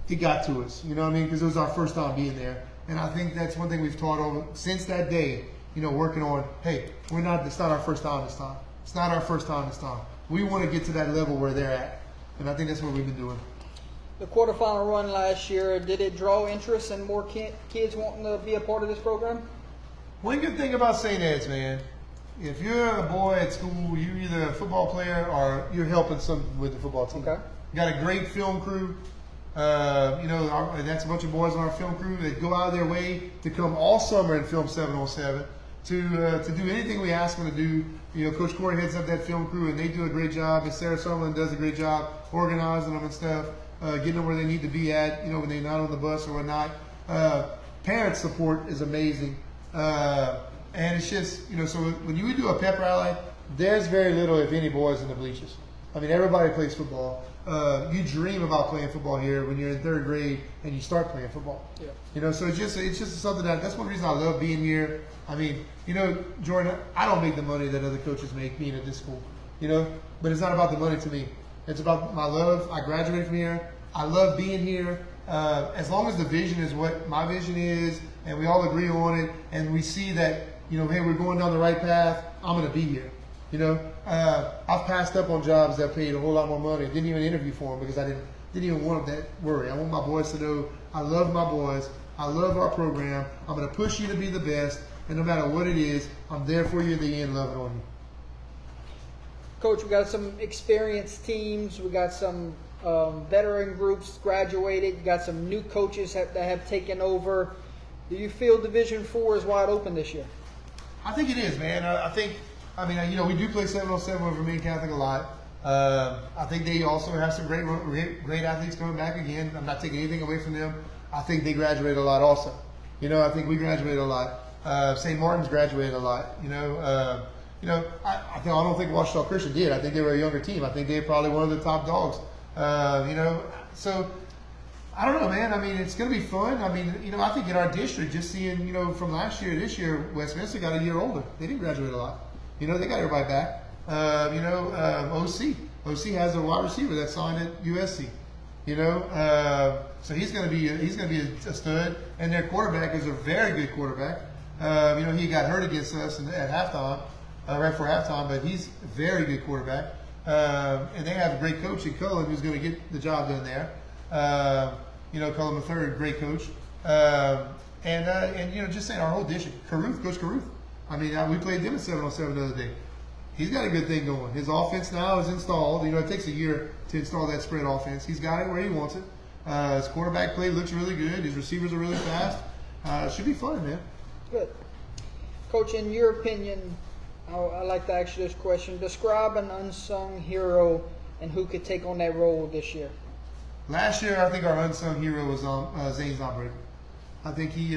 it got to us, you know what I mean? Because it was our first time being there. And I think that's one thing we've taught over since that day, you know, working on, hey, it's not our first time this time. It's not our first time this time. We want to get to that level where they're at. And I think that's what we've been doing.
The quarterfinal run last year, did it draw interest and more kids wanting to be a part of this program?
One good thing about St. Ed's, man, if you're a boy at school, you're either a football player or you're helping something with the football team.
Okay.
Got a great film crew. You know, that's a bunch of boys on our film crew that go out of their way to come all summer and film 7-on-7 to do anything we ask them to do. You know, Coach Corey heads up that film crew, and they do a great job. And Sarah Summerlin does a great job organizing them and stuff, getting them where they need to be at, you know, when they're not on the bus or whatnot. Parent support is amazing. And it's just, you know, so when you do a pep rally, there's very little, if any, boys in the bleachers. I mean, everybody plays football. You dream about playing football here when you're in third grade and you start playing football. Yeah. You know, so it's just something that's one reason I love being here. I mean, you know, Jordan, I don't make the money that other coaches make being at this school, you know, but it's not about the money to me. It's about my love. I graduated from here. I love being here. As long as the vision is what my vision is and we all agree on it and we see that, you know, hey, we're going down the right path, I'm going to be here. You know, I've passed up on jobs that paid a whole lot more money. Didn't even interview for them because I didn't even want that worry. I want my boys to know I love my boys. I love our program. I'm going to push you to be the best. And no matter what it is, I'm there for you at the end, loving on you.
Coach, we got some experienced teams. We got some veteran groups graduated. You got some new coaches that have taken over. Do you feel Division IV is wide open this year?
I think it is, man. I mean, you know, we do play 7-on-7 with Vermillion Catholic a lot. I think they also have some great athletes coming back again. I'm not taking anything away from them. I think they graduated a lot also. You know, I think we graduated a lot. St. Martin's graduated a lot. I don't think Washita Christian did. I think they were a younger team. I think they're probably one of the top dogs. You know, so I don't know, man. I mean, it's going to be fun. I mean, you know, I think in our district, just seeing, you know, from last year to this year, Westminster got a year older. They didn't graduate a lot. You know, they got everybody back. OC has a wide receiver that signed at USC. You know, so he's going to be a stud, and their quarterback is a very good quarterback. You know, he got hurt against us at halftime, right before halftime, but he's a very good quarterback. And they have a great coach in Cullen who's going to get the job done there. You know, Cullen III, great coach. And you know, just saying our whole district, Coach Caruth. I mean, we played them at 7-on-7 the other day. He's got a good thing going. His offense now is installed. You know, it takes a year to install that spread offense. He's got it where he wants it. His quarterback play looks really good. His receivers are really fast. It should be fun, man.
Good. Coach, in your opinion, I like to ask you this question. Describe an unsung hero and who could take on that role this year.
Last year, I think our unsung hero was Zane Zombreaker. I think he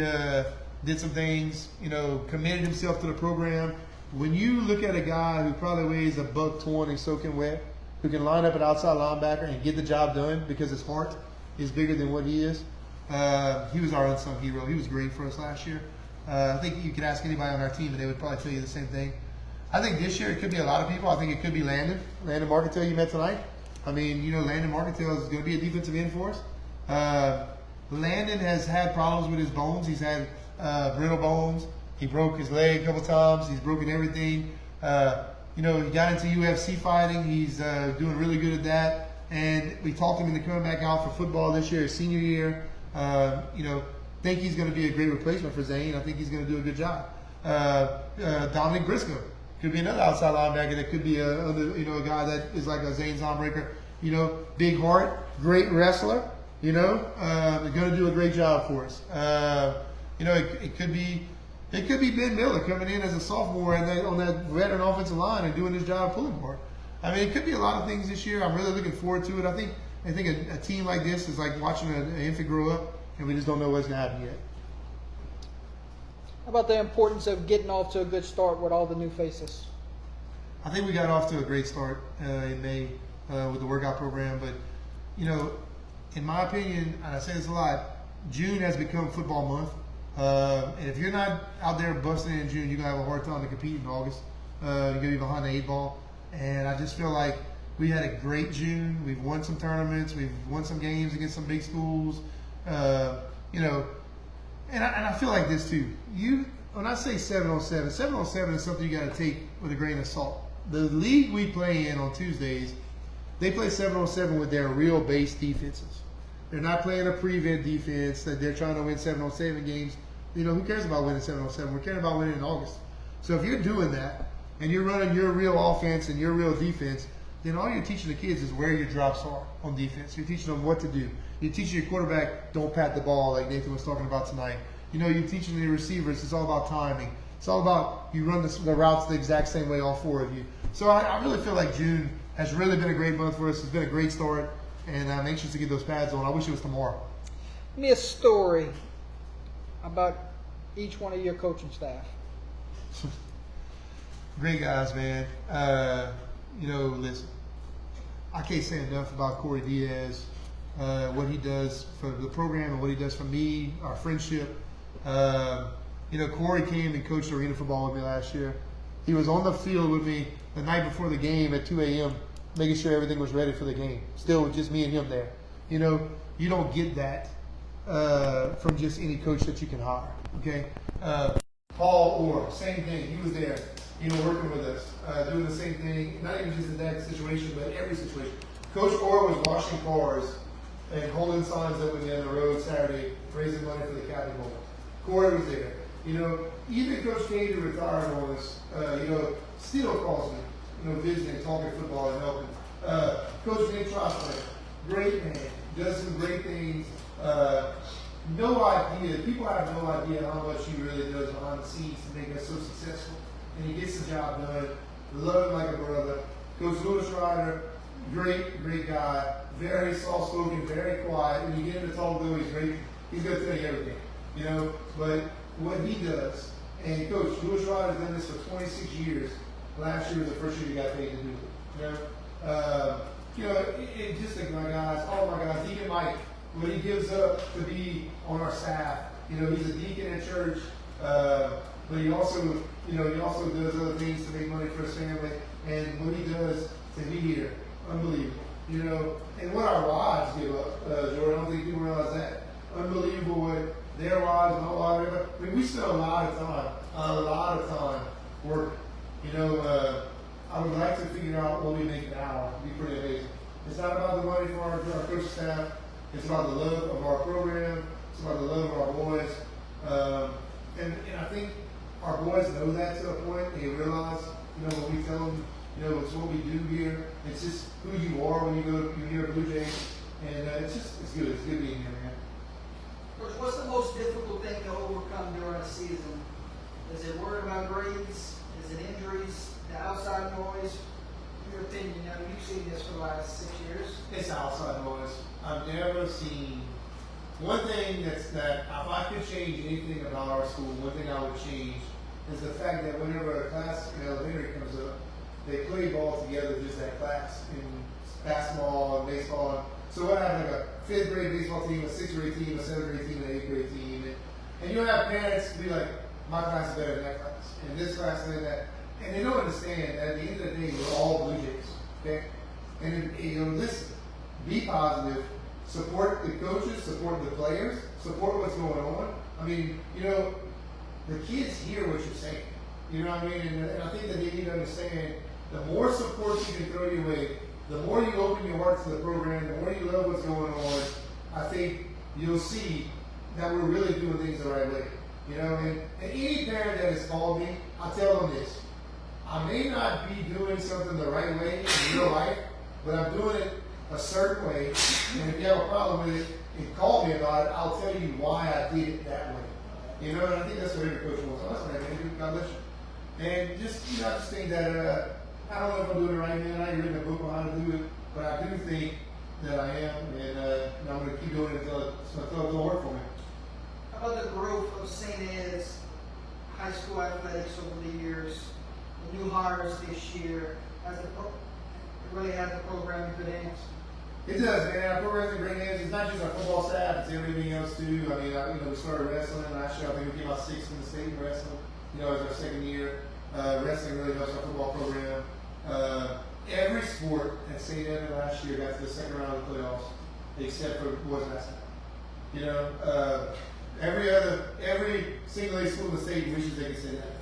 did some things, you know, committed himself to the program. When you look at a guy who probably weighs $120 soaking wet, who can line up an outside linebacker and get the job done because his heart is bigger than what he is, he was our unsung hero. He was great for us last year. I think you could ask anybody on our team and they would probably tell you the same thing. I think this year it could be a lot of people. I think it could be Landon Marcantel you met tonight. I mean, you know, Landon Marcantel is going to be a defensive end for us. Landon has had problems with his bones. He's had brittle bones. He broke his leg a couple times. He's broken everything. You know, he got into UFC fighting. He's doing really good at that. And we talked him into coming back out for football this year, his senior year. You know, think he's going to be a great replacement for Zane. I think he's going to do a good job. Dominic Briscoe could be another outside linebacker that could be a guy that is like a Zane Zombreaker. You know, big heart, great wrestler. You know, going to do a great job for us. You know, it could be Ben Miller coming in as a sophomore and on that veteran offensive line and doing his job pulling for it. I mean, it could be a lot of things this year. I'm really looking forward to it. I think a team like this is like watching an infant grow up, and we just don't know what's going to happen yet.
How about the importance of getting off to a good start with all the new faces?
I think we got off to a great start in May with the workout program. But, you know, in my opinion, and I say this a lot, June has become football month. And if you're not out there busting in June, you're going to have a hard time to compete in August. You're going to be behind the 8 ball. And I just feel like we had a great June. We've won some tournaments. We've won some games against some big schools. You know, and I feel like this too. When I say 7-on-7, 7-on-7 is something you got to take with a grain of salt. The league we play in on Tuesdays, they play 7-on-7 with their real base defenses. They're not playing a prevent defense that they're trying to win 7-on-7 games. You know, who cares about winning 7-on-7? We're caring about winning in August. So if you're doing that and you're running your real offense and your real defense, then all you're teaching the kids is where your drops are on defense. You're teaching them what to do. You're teaching your quarterback, don't pat the ball like Nathan was talking about tonight. You know, you're teaching the receivers, it's all about timing. It's all about you run the routes the exact same way, all 4 of you. So I really feel like June has really been a great month for us. It's been a great start, and I'm anxious to get those pads on. I wish it was tomorrow.
Give me a story about each one of your coaching staff.
Great guys, man. You know, listen, I can't say enough about Corey Diaz, what he does for the program and what he does for me, our friendship. You know, Corey came and coached arena football with me last year. He was on the field with me the night before the game at 2 a.m., making sure everything was ready for the game. Still with just me and him there. You know, you don't get that from just any coach that you can hire, okay? Paul Orr, same thing. He was there, you know, working with us, doing the same thing, not even just in that situation, but every situation. Coach Orr was washing cars and holding signs that went down the road Saturday, raising money for the Captain Bowl. Corey was there. You know, even Coach Kane, who retired on us, you know, still calls me, you know, visiting, talking football and helping. Coach Nick Trostland, great man, does some great things. No idea, people have no idea how much he really does behind the scenes to make us so successful. And he gets the job done. Love him like a brother. Coach Lewis Ryder, great guy. Very soft-spoken, very quiet. When you get him to talk to him, he's great. He's going to tell you everything, you know. But what he does, and Coach Lewis Ryder's done this for 26 years. Last year was the first year he got paid to do it. You know, it just like my guys, all my guys, Deacon Mike, what he gives up to be on our staff. You know, he's a deacon at church, but he also, you know, he also does other things to make money for his family. And what he does to be here, unbelievable. You know, and what our wives give up, Jordan, I don't think people realize that. Unbelievable what their wives, my wife, I mean, we spend a lot of time working. You know, I would like to figure out what we make an hour. It'd be pretty amazing. It's not about the money for our coaching staff. It's about the love of our program. It's about the love of our boys. And I think our boys know that to a point. They realize, you know, when we tell them, you know, it's what we do here. It's just who you are when you're here at Blue Jays. And it's good. It's good being here, man.
Coach, what's the most difficult thing to overcome during a season? Is it worrying about grades? Is it injuries? The outside noise? In your opinion, you know, you've seen this for the last 6 years.
It's outside noise. I've never seen one thing that if I could change anything about our school, one thing I would change is the fact that whenever a class in elementary comes up, they play ball together, just that class in basketball and baseball. So what happens, like a 5th grade baseball team, a 6th grade team, a 7th grade team, an 8th grade team, and you'll have parents be like, my class is better than that class, and this class and that. And they don't understand that at the end of the day, we're all Blue Jays, okay? And you know, listen, be positive, support the coaches, support the players, support what's going on. I mean, you know, the kids hear what you're saying. You know what I mean? And I think that they need to understand the more support you can throw your way, the more you open your heart to the program, the more you love what's going on, I think you'll see that we're really doing things the right way. You know, and any parent that has called me, I tell them this. I may not be doing something the right way in real life, but I'm doing it a certain way. And if you have a problem with it and call me about it, I'll tell you why I did it that way. You know, and I think that's what every coach wants. Oh, that's right, man. God bless you. And just, you know, I just think that I don't know if I'm doing it right, man. I ain't written a book on how to do it, but I do think that I am, and I'm going to keep doing it until it'll work for me.
How about the growth of St. Ed's high school athletics over the years? The new hires this year, really has the program in good hands?
It does, man. Our program's in great hands. It's not just our football staff; it's everything else too. I mean, we started wrestling last year. I think we came out sixth in the state in wrestling. As our second year, wrestling really helps our football program. Every sport at St. Edmund last year got to the second round of the playoffs, except for boys basketball. Every single A school in the state wishes they could say that.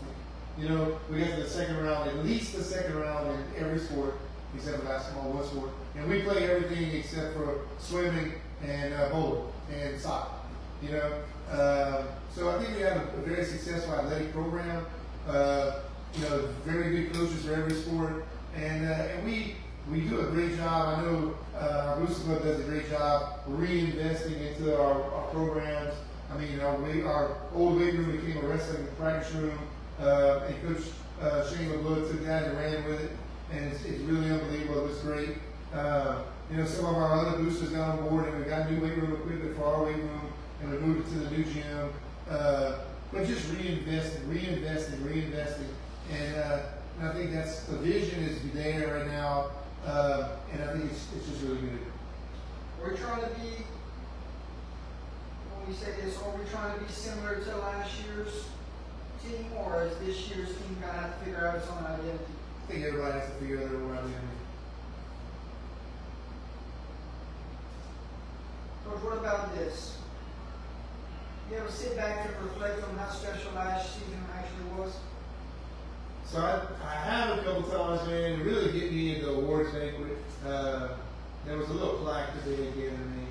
We got to the second round, at least the second round in every sport except for basketball, one sport. And we play everything except for swimming and bowling and soccer. So I think we have a very successful athletic program. Very good coaches for every sport, and we do a great job. I know our Booster Club does a great job reinvesting into our programs. I mean, our old weight room became a wrestling practice room, and Coach Shane LeBeau took that and ran with it, and it's really unbelievable. It was great. Some of our other boosters got on board, and we got new weight room equipment for our weight room, and we moved it to the new gym. But just reinvesting, and I think that's the vision is there right now, and I think it's just really good.
We're trying to be. When we say this, are we trying to be similar to last year's team, or is this year's team going to have to figure out its own identity?
I think everybody has to figure out their own identity.
Coach, what about this? You ever sit back and reflect on how special last season actually was?
So I have a couple times, man, to really get me into the awards banquet. There was a little plaque that they had given me.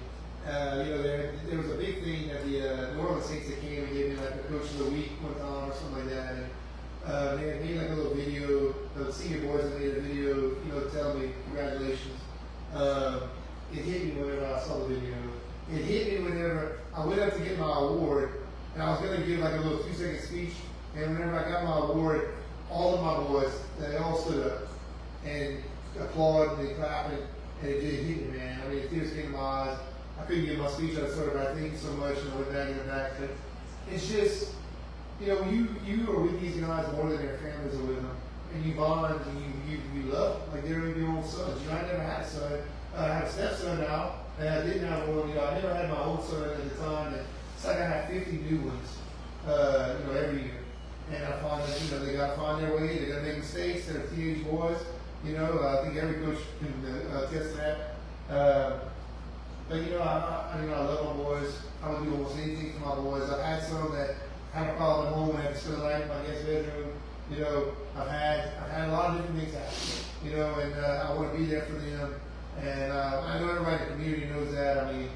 There was a big thing that the New Orleans Saints that came and gave me like a Coach of the Week one time or something like that. And they had made like a little video. The senior boys had made a video, telling me congratulations. It hit me whenever I saw the video. It hit me whenever I went up to get my award, and I was going to give like a little 2-second speech. And whenever I got my award, all of my boys, they all stood up and applauded and they clapped, and it just hit me, man. I mean, tears came to my eyes. I couldn't give my speech. I sort of, I thank you so much, and I went back in the back. But it's just, you are with these guys more than their families are with them, and you bond and you love them like they're your own sons. I never had a son. I have a stepson now, and I didn't have one. I never had my own son at the time. And it's like I have 50 new ones, every year. And I find that, they got to find their way. They're going to make mistakes. They're teenage boys. I think every coach can attest to that. But, I love my boys. I would do almost anything for my boys. I've had some that had a problem at home and had to spend the night in my guest bedroom. I've had a lot of different things happen, and I want to be there for them. And I know everybody in the community knows that. I mean,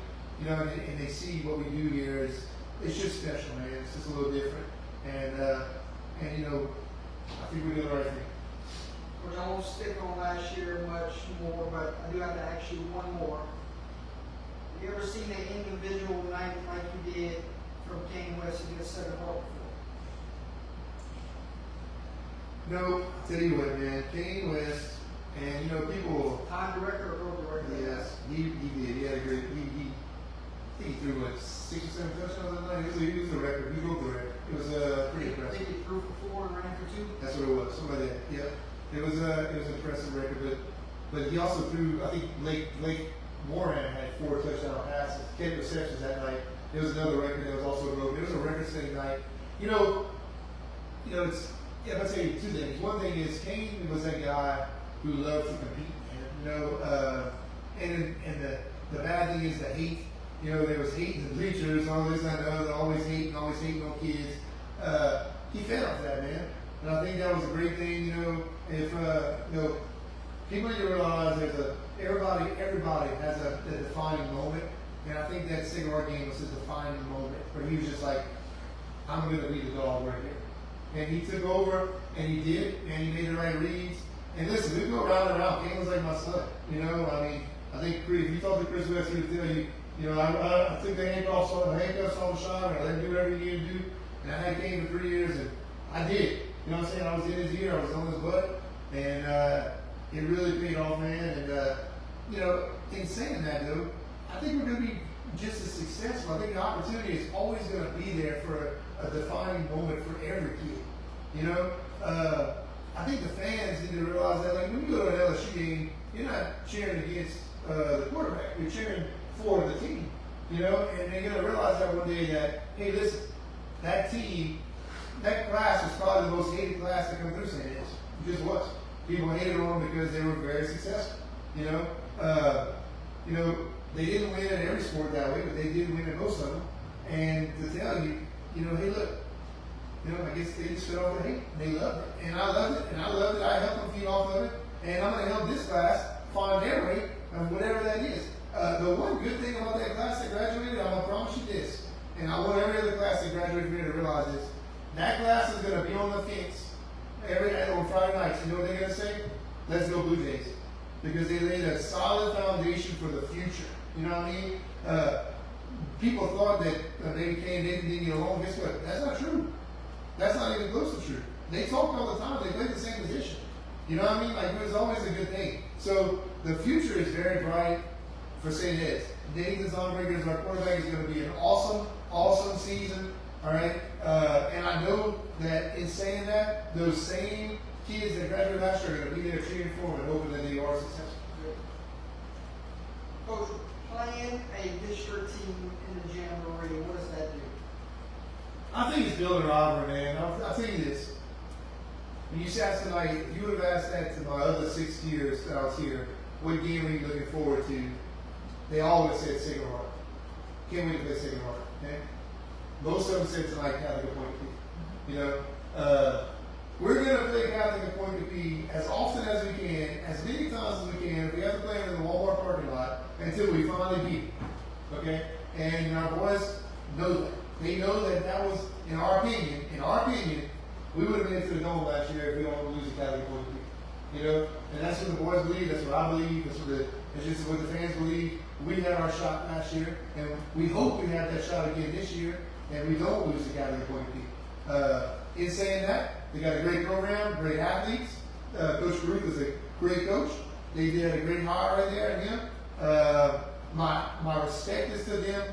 and they see what we do here. It's just special, man. It's just a little different. And I think we're doing the right thing.
Which I won't stick on last year much more, but I do have to ask you one more. Have you ever seen an individual night like you did from Kane West against Southern Park before?
No, tell you what, man. Kane West, and people.
Time director or broke the record?
Yes, he did. He had a great. I think he threw 6 or 7 touchdowns that night. He was the record. He broke the record. It was pretty
I
impressive.
think he threw for 4 and ran for 2.
That's what it was. Something like that. Yep. It was an impressive record, but he also threw. I think Lake Moran had 4 touchdown passes, 10 receptions that night. It was another record that was also broken. It was a record-setting night. It's. Yeah, I'll tell you 2 things. One thing is Kane was that guy who loved to compete. And the bad thing is the hate. There was hate in the bleachers, all this and that, always hating on kids. He fed off that, man. And I think that was a great thing, if, people need to realize everybody has a defining moment. And I think that cigar game was a defining moment where he was just like, I'm going to be the dog right here. And he took over, and he did, and he made the right reads. And listen, we go round and round. Kane was like my son, I think if you talk to Chris West, he would tell you, I took the handcuffs on the shot, and I let him do whatever he needed to do. And I had Kane for 3 years, and I did. You know what I'm saying? I was in his ear, I was on his butt, and it really paid off, man. And, in saying that, though, I think we're going to be just as successful. I think the opportunity is always going to be there for a defining moment for every kid. I think the fans need to realize that, like, when you go to an LSU game, you're not cheering against the quarterback. You're cheering for the team, you know, and they're going to realize that one day that, hey, listen, that team, that class was probably the most hated class to come through St. Ed's. It just was. People hated on them because they were very successful, you know. They didn't win in every sport that way, but they did win in most of them. And to tell you, you know, hey, look, you know, I guess they just fed off the hate. They loved it. And I loved it. And I loved it. I helped them feed off of it. And I'm going to help this class find their way, whatever that is. The one good thing about that class that graduated, I'm going to promise you this, and I want every other class that graduated from here to realize this, that class is going to be on the fence every night on Friday nights. You know what they're going to say? Let's go Blue Jays. Because they laid a solid foundation for the future. You know what I mean? People thought that they didn't get along. Guess what? That's not true. That's not even close to true. They talked all the time. They played the same position. You know what I mean? Like, it was always a good thing. So the future is very bright for St. Ed's. Nathan Zonberger, our quarterback, is going to be an awesome, awesome season. All right? And I know that in saying that, those same kids that graduated last year are going to be there cheering for them and hoping that they are successful.
Coach, playing a district team in the Jamboree, what does that do?
I think it's building a rivalry, man. I'll tell you this. When you sat tonight, if you would have asked that to my other 6 years that I was here, what game are you looking forward to? They always said Sacred Heart. Can't wait to play Sacred Heart. Okay? Most of them said tonight Catholic Appointment. You know, we're going to play Catholic Appointment P as often as we can, as many times as we can. If we have to play them in the Walmart parking lot until we finally beat them. Okay? And our boys know that. They know that that was, in our opinion, we would have been to the Dome last year if we don't lose the Catholic Appointment P. You know? And that's what the boys believe. That's what I believe. That's just what the fans believe. We had our shot last year, and we hope we have that shot again this year, and we don't lose the Catholic Appointment P. In saying that, they got a great program, great athletes. Coach Ruth is a great coach. They did a great hire right there in him. My respect is to them.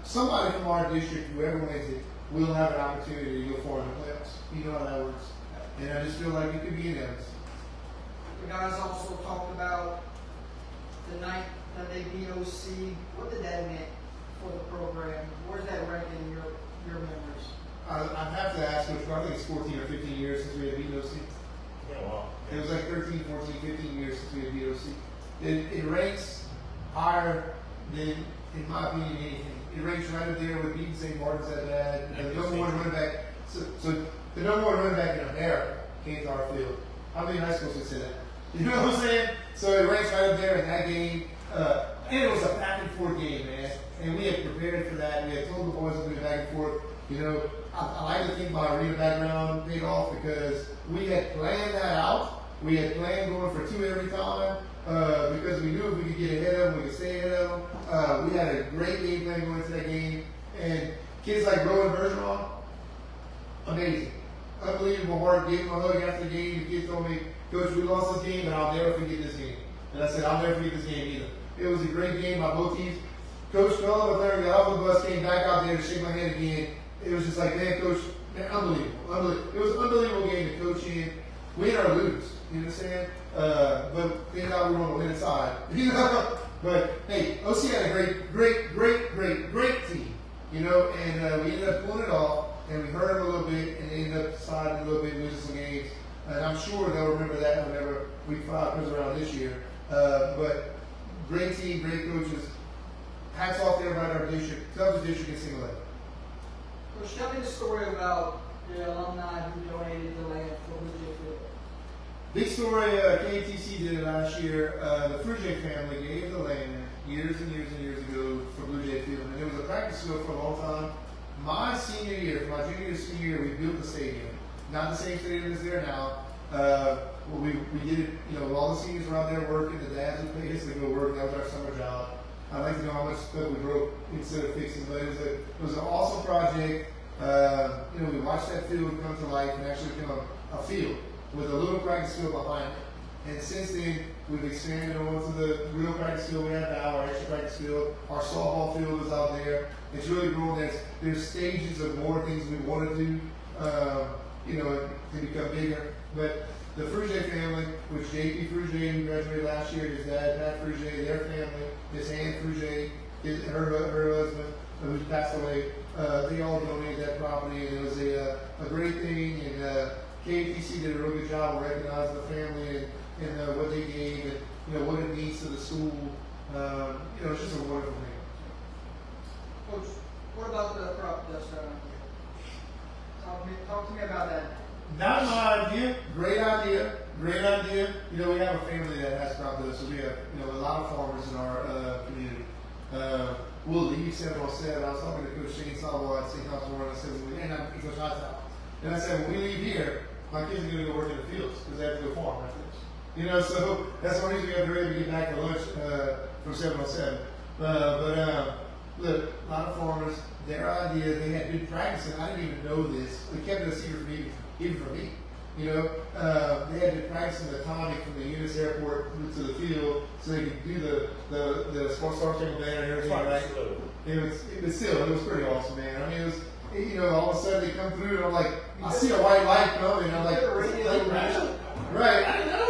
Somebody from our district, whoever wins it, will have an opportunity to go far in the playoffs. You know how that works. And I just feel like it could be in us.
The guys also talked about the night that they beat OC. What did that mean for the program? Where's that rank in your memories?
I'd have to ask, which I think it's 14 or 15 years since we had beaten OC.
Yeah, wow.
It was like 13, 14, 15 years since we had beat OC. It ranks higher than, in my opinion, anything. It ranks right up there with beating St. Martin's that bad. The number one running back. So the number one running back in America came to our field. How many high schools would say that? You know what I'm saying? So it ranks right up there in that game. And it was a back and forth game, man. And we had prepared for that. We had told the boys to be back and forth. You know, I like to think my arena background paid off because we had planned that out. We had planned going for 2 every time because we knew if we could get ahead of them, we could stay ahead of them. We had a great game plan going into that game. And kids like Rowan Bergeron, amazing. Unbelievable heart. Gave him a hug after the game. The kid told me, Coach, we lost this game, but I'll never forget this game. And I said, I'll never forget this game either. It was a great game by both teams. Coach Cullen, the third, got off the bus, came back out there to shake my hand again. It was just like, man, Coach, man, unbelievable. It was an unbelievable game to coach in. Win or lose, you understand? But thank God we were on the winning side. You know? But hey, OC had a great team. You know, and we ended up pulling it off, and we hurt them a little bit, and ended up sliding a little bit, losing some games. And I'm sure they'll remember that whenever week 5 comes around this year. But great team, great coaches. Hats off to everybody in our district. Toughest district in single A.
Coach, tell me the story about the alumni who donated the land for Blue Jay Field.
Big story, KTC did it last year. The Frugier family gave the land years and years and years ago for Blue Jay Field. And it was a practice field for a long time. My senior year, my junior to senior year, we built the stadium. Not the same stadium as there now. We did it, you know, all the seniors were out there working. The dads would pay us to go work. That was our summer job. I'd like to know how much stuff we broke instead of fixing, but it was an awesome project. You know, we watched that field come to life and actually become a field with a little practice field behind it. And since then, we've expanded onto the real practice field we have now, our extra practice field. Our softball field is out there. It's really grown. There's stages of more things we want to do, you know, to become bigger. But the Frugier family, which JP Frugier, who graduated last year, his dad, Pat Frugier, their family, Miss Ann Frugier, her husband, who passed away, they all donated that property, and it was a great thing. And KTC did a real good job of recognizing the family and what they gave, and what it means to the school. It's just a wonderful thing.
Coach, what about the crop dust around here? Talk to me about that.
Not my idea. Great idea. Great idea. We have a family that has crop dust, so we have a lot of farmers in our community. We'll leave 707. I was talking to Coach Shane Sawall at St. Thomas Memorial, and Coach Hightower. And I said, when we leave here, my kids are going to go work in the fields because they have to go farm after this. So that's one reason we have to really get back to lunch from 707. Look, a lot of farmers, their idea, they had good practice, and I didn't even know this. They kept it a secret from me, even from me. They had been practicing the tonic from the Eunice Airport to the field so they could do the sports star table banner and everything, right? It was pretty awesome, man. I mean, it was, all of a sudden they come through and I'm like, I see a white light coming, and I'm like, right, I didn't know.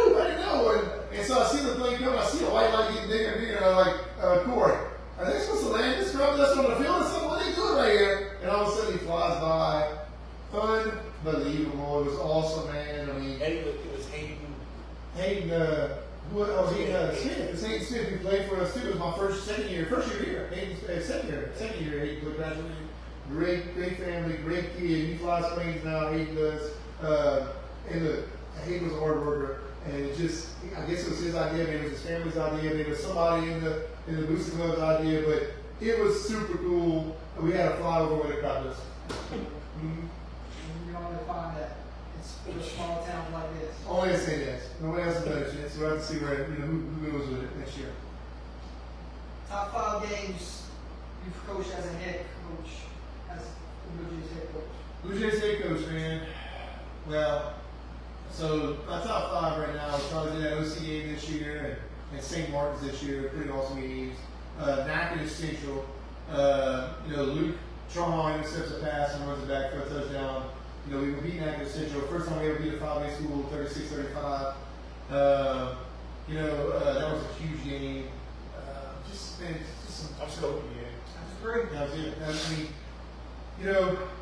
And so I see the plane coming, I see a white light getting bigger and bigger, and I'm like, Corey, are they supposed to land this crop dust on the field or something? What are they doing right here? And all of a sudden he flies by. Unbelievable. It was awesome, man. I mean,
It was Hayden.
Hayden, Smith. It's Hayden Smith who played for us too. It was my first year here. Hayden, second year, Hayden graduated. Great family, great kid. He flies planes now, Hayden does. And look, Hayden was a hard worker. And it just, I guess it was his idea, maybe it was his family's idea, maybe it was somebody in the Booster Club's idea, but it was super cool. We had a flyover with a crop dust.
You only find that in a small town like this.
Only at St. Ed's. Nobody else has done it yet, so we'll have to see who goes with it next year.
Top 5 games you've coached as a head coach, as the Blue Jays head coach.
Blue Jays head coach, man. Well, so my top 5 right now is probably that OC game this year and St. Martin's this year. Pretty awesome games. Natchitoches Central. Luke Trahan intercepts a pass and runs it back for a touchdown. We beat Natchitoches Central. First time we ever beat a 5A school, 36-35. That was a huge game. Just some total game.
That's great.
That was it.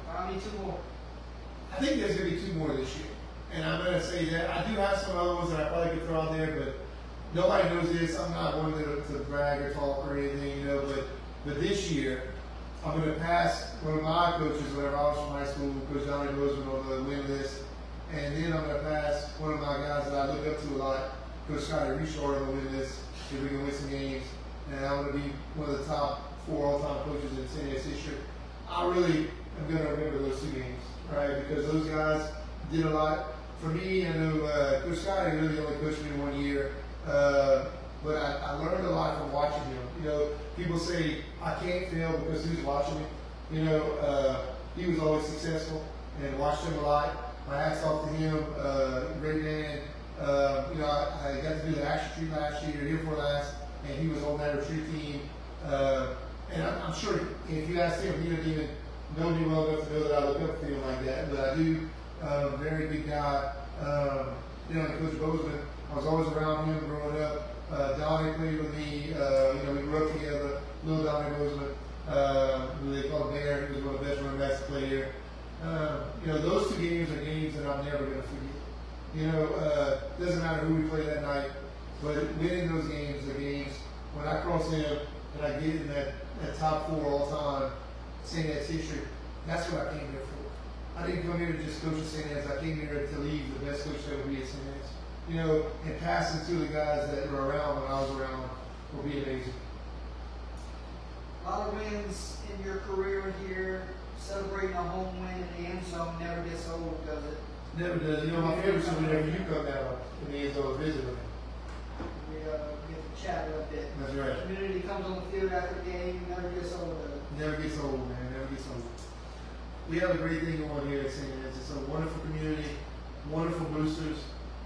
I need 2 more.
I think there's going to be 2 more this year. And I'm going to say that I do have some other ones that I probably could throw out there, but nobody knows this. I'm not one to brag or talk or anything, but this year, I'm going to pass one of my coaches, whenever I was from high school, Coach Donnie Roseman, on the win list. And then I'm going to pass one of my guys that I look up to a lot, Coach Scotty Richard, on the win list, if we can win some games. And I'm going to be one of the top 4 all-time coaches in St. Ed's history. I really am going to remember those 2 games, right? Because those guys did a lot for me. I know Coach Scotty really only coached me 1 year, but I learned a lot from watching him. People say I can't fail because who's watching me. He was always successful, and watched him a lot. My hat's off to him. Great man. I got to do the action treat last year before last, and he was on that retreat team. And I'm sure if you asked him, he didn't even know me well enough to know that I look up to him like that. But I do. Very good guy. Coach Bozeman, I was always around him growing up. Donnie played with me. We grew up together. Little Donnie Bozeman, who they called Bear. He was one of the best running backs to play here. Those 2 games are games that I'm never going to forget. Doesn't matter who we play that night, but winning those games are games when I cross him and I get in that top 4 all time, St. Ed's history. That's what I came here for. I didn't come here to just coach at St. Ed's. I came here to leave the best coach that would be at St. Ed's. And passing to the guys that were around when I was around will be amazing.
A lot of wins in your career here. Celebrating a home win in the end zone never gets old, does it?
Never does. My favorite is whenever you come down in the end zone and visit with me.
We get to chat a bit.
That's right.
The community comes on the field after the game. Never gets old, does it?
Never gets old, man. Never gets old. We have a great thing going here at St. Ed's. It's a wonderful community, wonderful boosters,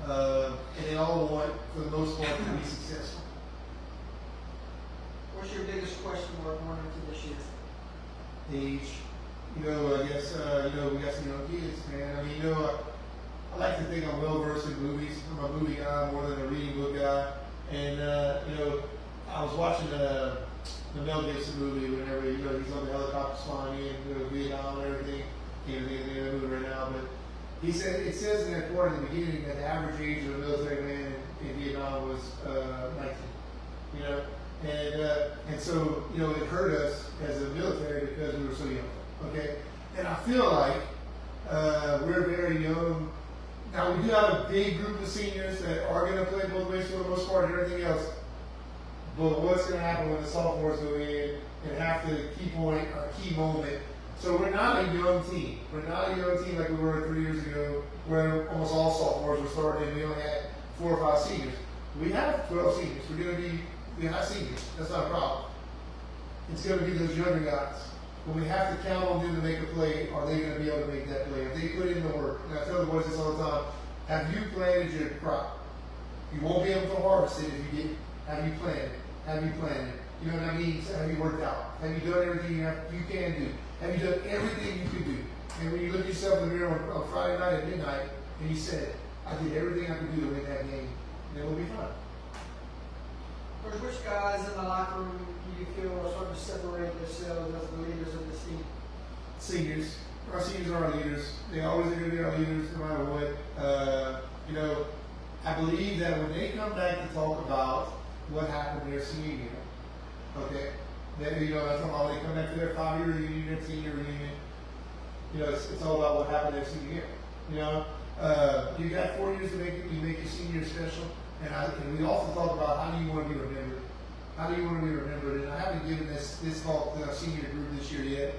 and they all want, for the most part, to be successful.
What's your biggest question mark going into this year?
Age. I guess, we got some young kids, man. I like to think I'm well versed in movies. I'm a movie guy more than a reading book guy. And I was watching the Mel Gibson movie whenever he's on the helicopter flying in Vietnam and everything. Can't think of the movie right now, but it says in that part in the beginning that the average age of a military man in Vietnam was 19. And so it hurt us as a military because we were so young. Okay, and I feel like we're very young. Now we do have a big group of seniors that are going to play both ways for the most part and everything else. But what's going to happen when the sophomores go in and have the key point or key moment? So we're not a young team. We're not a young team like we were 3 years ago, where almost all sophomores were starting and we only had 4 or 5 seniors. We have 12 seniors. We have seniors. That's not a problem. It's going to be those younger guys. When we have to count on them to make a play, are they going to be able to make that play? If they put in the work, and I tell the boys this all the time, have you planted your crop? You won't be able to harvest it if you didn't. Have you planted? Have you planted? You know what I mean? Have you worked out? Have you done everything you can do? Have you done everything you can do? And when you look yourself in the mirror on Friday night at midnight, and you said, I did everything I could do to win that game, then we'll be fine.
Coach, which guys in the locker room do you feel are starting to separate themselves as the leaders of this team?
Seniors. Our seniors are our leaders. They always are going to be our leaders no matter what. I believe that when they come back to talk about what happened their senior year, okay, then, that's about when they come back to their 5-year reunion, their senior reunion, it's all about what happened their senior year. You got 4 years to make it, you make your senior year special. And we also talk about how do you want to be remembered? How do you want to be remembered? And I haven't given this talk to our senior group this year yet,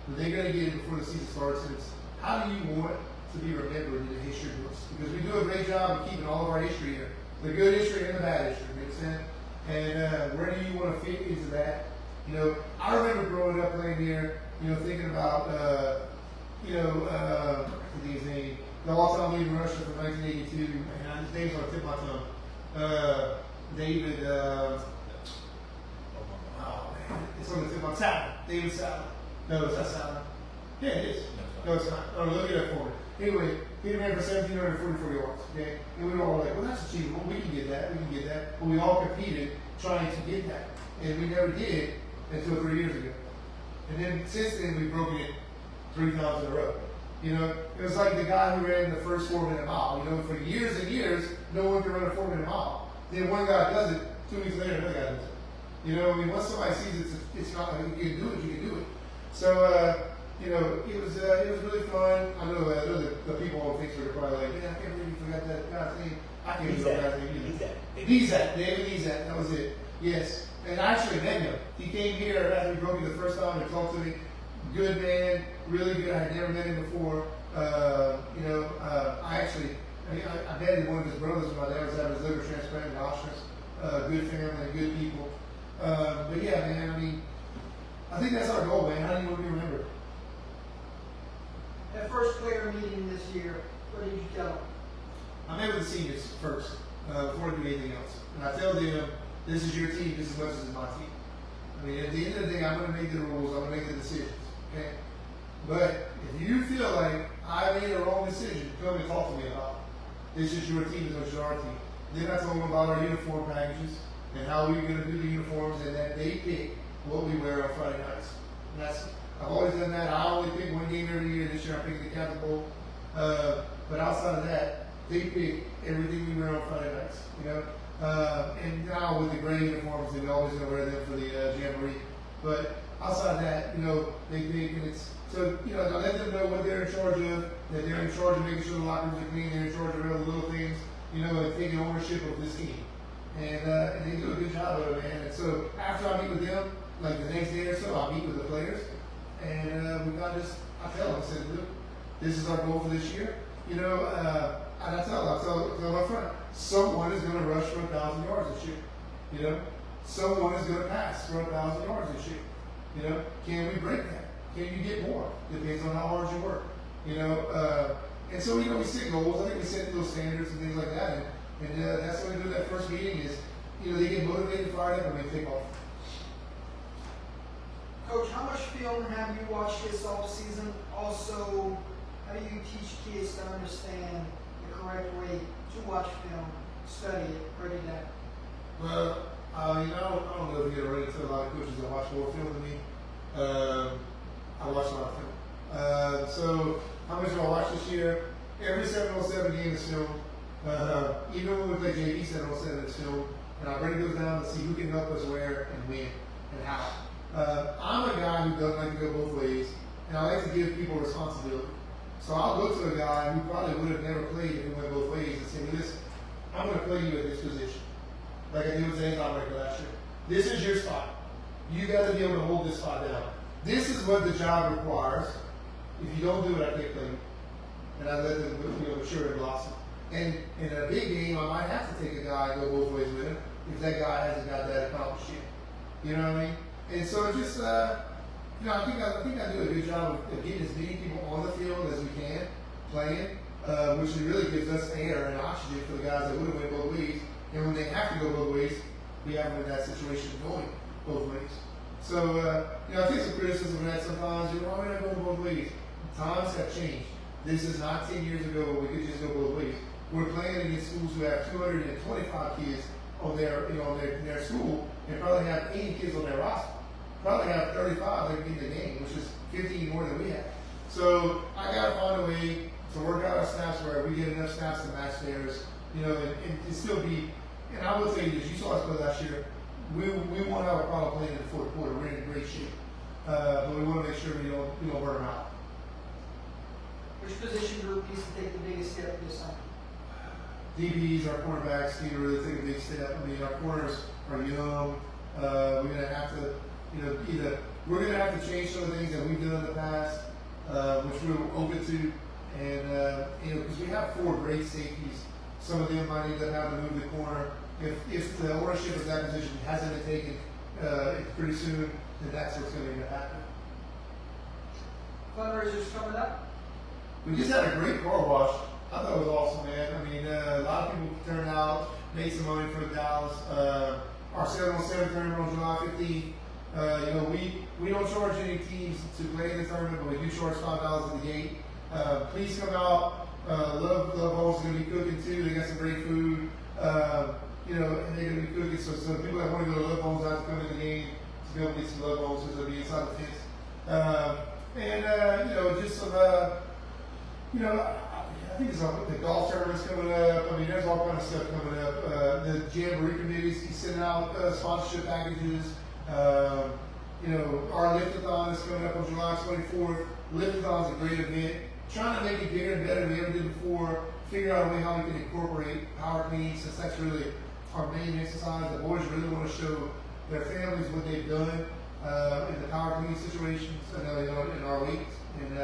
but they're going to get it before the season starts. And it's how do you want to be remembered in the history books? Because we do a great job of keeping all of our history here, the good history and the bad history. Makes sense? And where do you want to fit into that? I remember growing up playing here. Thinking about his name. The all-time leading rusher from 1982, and his name's on the tip of my tongue. David, oh man, it's on the tip of my tongue. David Salad. No, it's not Salad. Yeah, it is. No, it's not. Oh, look at that for me. Anyway, he ran for 1,744 yards. Okay, and we were all like, well, that's achievable. We can get that. We can get that. But we all competed trying to get that, and we never did until 3 years ago. And then since then, we've broken it 3 times in a row. It was like the guy who ran the first 4-minute mile. For years and years, no one could run a 4-minute mile. Then one guy does it, 2 weeks later, another guy does it. Once somebody sees it's not like you can do it, you can do it. So, it was really fun. I know the people on Facebook are probably like, I can't believe you forgot that guy's name. I can't remember that guy's name either. David Nizat, that was it. Yes. And I actually met him. He came here after he broke me the first time and talked to me. Good man, really good. I had never met him before. I met one of his brothers when my dad was having his liver transplant in Auschwitz. Good family, good people. But yeah, man, I think that's our goal, man. How do you want to be remembered?
That first player meeting this year, what did you tell them?
I met with the seniors first, before I do anything else. And I tell them, this is your team just as much as it's my team. At the end of the day, I'm going to make the rules. I'm going to make the decisions. Okay? But if you feel like I made a wrong decision, come and talk to me about it. This is your team, this is our team. Then I told them about our uniform packages and how we were going to do the uniforms and that they pick what we wear on Friday nights. I've always done that. I only pick one game every year. This year I picked the Catholic Bowl. But outside of that, they pick everything we wear on Friday nights. And now with the gray uniforms, they're always going to wear them for the jamboree. But outside of that, they pick, and it's so I let them know what they're in charge of. That they're in charge of making sure the locker rooms are clean. They're in charge of all the little things. And taking ownership of this team. And they do a good job of it, man. And so after I meet with them, like the next day or so, I meet with the players, and I tell them, I said, look, this is our goal for this year. And I tell them up front, someone is going to rush for 1,000 yards this year. Someone is going to pass for 1,000 yards this year. Can we break that? Can you get more? Depends on how hard you work. And so we set goals. I think we set those standards and things like that. And that's what we do that first meeting is, they get motivated, fired up, and they take off.
Coach, how much film have you watched this off season? Also, how do you teach kids to understand the correct way to watch film, study it, break it down?
Well, I don't know if you get ready to a lot of coaches that watch more film than me. I watch a lot of film. So how much do I watch this year? Every 7-on-7 game is film. Even when we play JV 7-on-7 is film. And I break those down to see who can help us where and when and how. I'm a guy who doesn't like to go both ways, and I like to give people responsibility. So I'll go to a guy who probably would have never played if he went both ways and say, listen, I'm going to play you at this position. Like I did with Zane's operator last year. This is your spot. You got to be able to hold this spot down. This is what the job requires. If you don't do it, I can't play you. And I let them, mature and blossom. And in a big game, I might have to take a guy and go both ways with him if that guy hasn't got that accomplished yet. You know what I mean? And so just, I think I do a good job of getting as many people on the field as we can, playing, which really gives us air and oxygen for the guys that would have went both ways. And when they have to go both ways, we have them in that situation going both ways. So, I take some criticism of that sometimes. Why are we not going both ways? Times have changed. This is not 10 years ago when we could just go both ways. We're playing against schools who have 225 kids on their school and probably have 80 kids on their roster. Probably have 35 that can get in the game, which is 15 more than we have. So I got to find a way to work out our snaps where we get enough snaps to match theirs, and still be. And I will tell you this: you saw us play last year. We won't have a problem playing in the fourth quarter. We're in great shape, but we want to make sure we don't burn them out.
Which position group needs to take the biggest step this time?
DBs, our cornerbacks need to really take a big step. I mean, our corners are young. We're going to have to, either we're going to have to change some of the things that we've done in the past, which we were open to, and because we have 4 great safeties, some of them might end up having to move the corner. If the ownership of that position hasn't been taken pretty soon, then that's what's going to happen.
Fundraisers coming up.
We just had a great car wash. I thought it was awesome, man. I mean, a lot of people turned out, made some money for Dallas. Our 7-on-7 tournament on July 15th. We don't charge any teams to play in the tournament, but we do charge $5 at the gate. Please come out. Love Home's going to be cooking too. They got some great food. And they're going to be cooking. So people that want to go to Love Home's have to come to the game to be able to get some Love Home's because they'll be inside the fence. Just some, I think it's the golf tournament's coming up. I mean, there's all kind of stuff coming up. The Jamboree committee's sending out sponsorship packages. Our Liftathon is coming up on July 24th. Liftathon's a great event. Trying to make it bigger and better than we ever did before. Figure out a way how we can incorporate power clean, since that's really our main exercise. The boys really want to show their families what they've done in the power clean situations, in our weights. And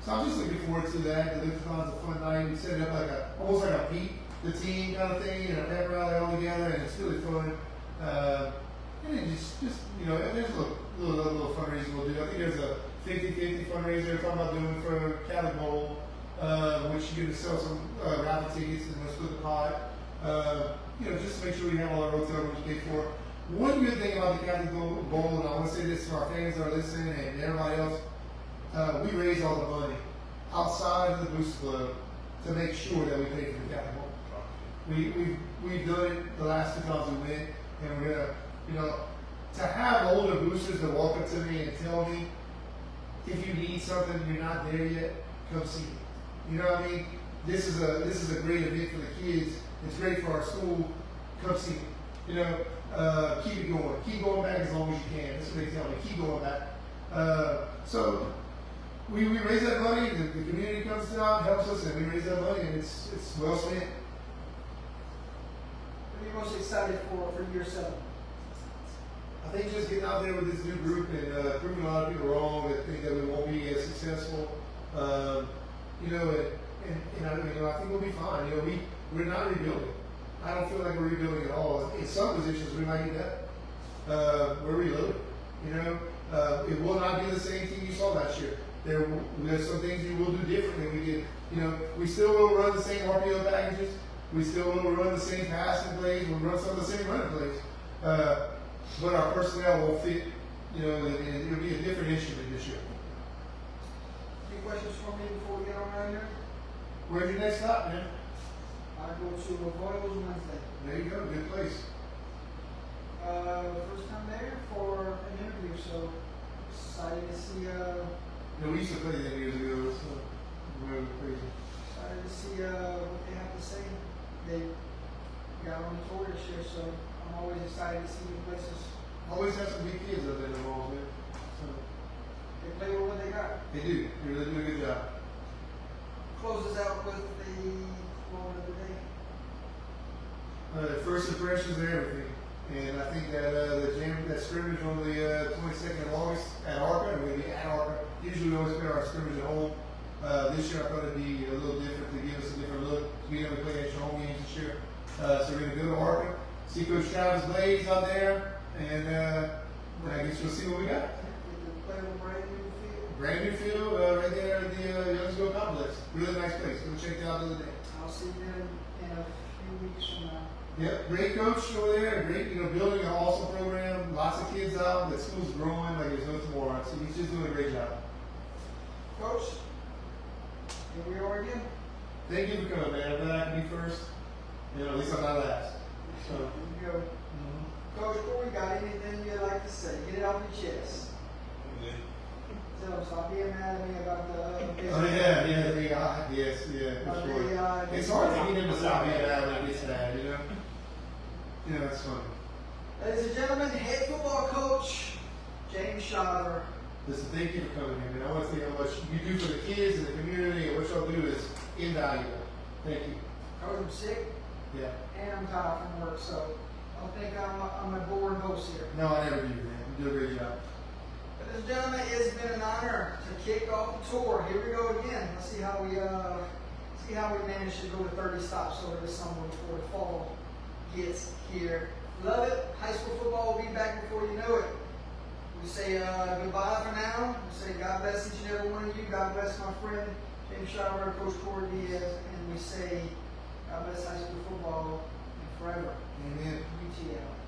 so I'm just looking forward to that. The Liftathon's a fun night. We set it up almost like a beat the team kind of thing, and a pep rally all together, and it's really fun. And then just there's a little fundraising we'll do. I think there's a 50-50 fundraiser we're talking about doing for Cali Bowl, which you're going to sell some raffle tickets and we'll split the pot. Just to make sure we have all our hotel rooms paid for. One good thing about the Cali Bowl, and I want to say this to our fans that are listening and everybody else, we raise all the money outside of the Booster Club to make sure that we pay for the Cali Bowl. We've done it the last 2 times we went, and we're gonna, to have older boosters that walk up to me and tell me, if you need something and you're not there yet, come see me. You know what I mean? This is a great event for the kids. It's great for our school. Come see me. Keep it going. Keep going back as long as you can. That's what they tell me. Keep going back. So we raise that money. The community comes out, helps us, and we raise that money, and it's well spent.
What are you most excited for year 7?
I think just getting out there with this new group and proving a lot of people wrong that think that we won't be as successful. I think we'll be fine. We're not rebuilding. I don't feel like we're rebuilding at all. In some positions, we might get that. We're reloading. It will not be the same team you saw last year. There's some things you will do differently. We did. We still will run the same RPO packages. We still will run the same passing plays. We'll run some of the same running plays. But our personnel will fit, and it'll be a different instrument this year.
Any questions for me before we get on out here?
Where's your next stop, man?
I go to Royals Wednesday.
There you go. Good place.
First time there for an interview, so excited to see.
We used to play them years ago, so we're crazy.
Excited to see what they have to say. They got on the tour this year, so I'm always excited to see new places.
Always have some big kids up there in the walls, man. So
They play with what they got.
they do. They really do a good job.
Closes out with the quote of the day.
First impressions are everything. And I think that that scrimmage on the 22nd of August at Arca, we're going to be at Arca. Usually we always play our scrimmage at home. This year I thought it'd be a little different to give us a different look. We never play extra home games this year. So we're going to go to Arca, see Coach Travis Blades out there, and I guess we'll see what we got.
Play with a brand new field.
Brand new field right there at the Youngsville Complex. Really nice place. Go check it out the other day.
I'll see them in a few weeks from now.
Yep, great coach over there. Great, building an awesome program. Lots of kids out. The school's growing like there's no tomorrow. So he's just doing a great job.
Coach, here we are again.
Thank you for coming, man. I'm glad I can be first. At least I'm not last. So.
Here we go. Coach Corey, got anything you'd like to say? Get it off your chest. Tell them, stop being mad at me about the
Oh yeah, yes, for sure. It's hard to get him to stop being mad when he gets mad, Yeah, that's funny.
Ladies and gentlemen, head football coach James Schuyler.
Listen, thank you for coming here, man. I want to say how much you do for the kids and the community, and what y'all do is invaluable. Thank you.
Coach, I'm sick.
Yeah.
And I'm tired from work, so I don't think I'm a boring host here.
No, I never do, man. You do a great job.
Ladies and gentlemen, it's been an honor to kick off the tour. Here we go again. Let's see how we manage to go to 30 stops over this summer before the fall gets here. Love it. High school football will be back before you know it. We say goodbye for now. We say God bless each and every one of you. God bless my friend James Schuyler, Coach Corey Diaz, and we say God bless high school football and forever.
Amen.
UTL.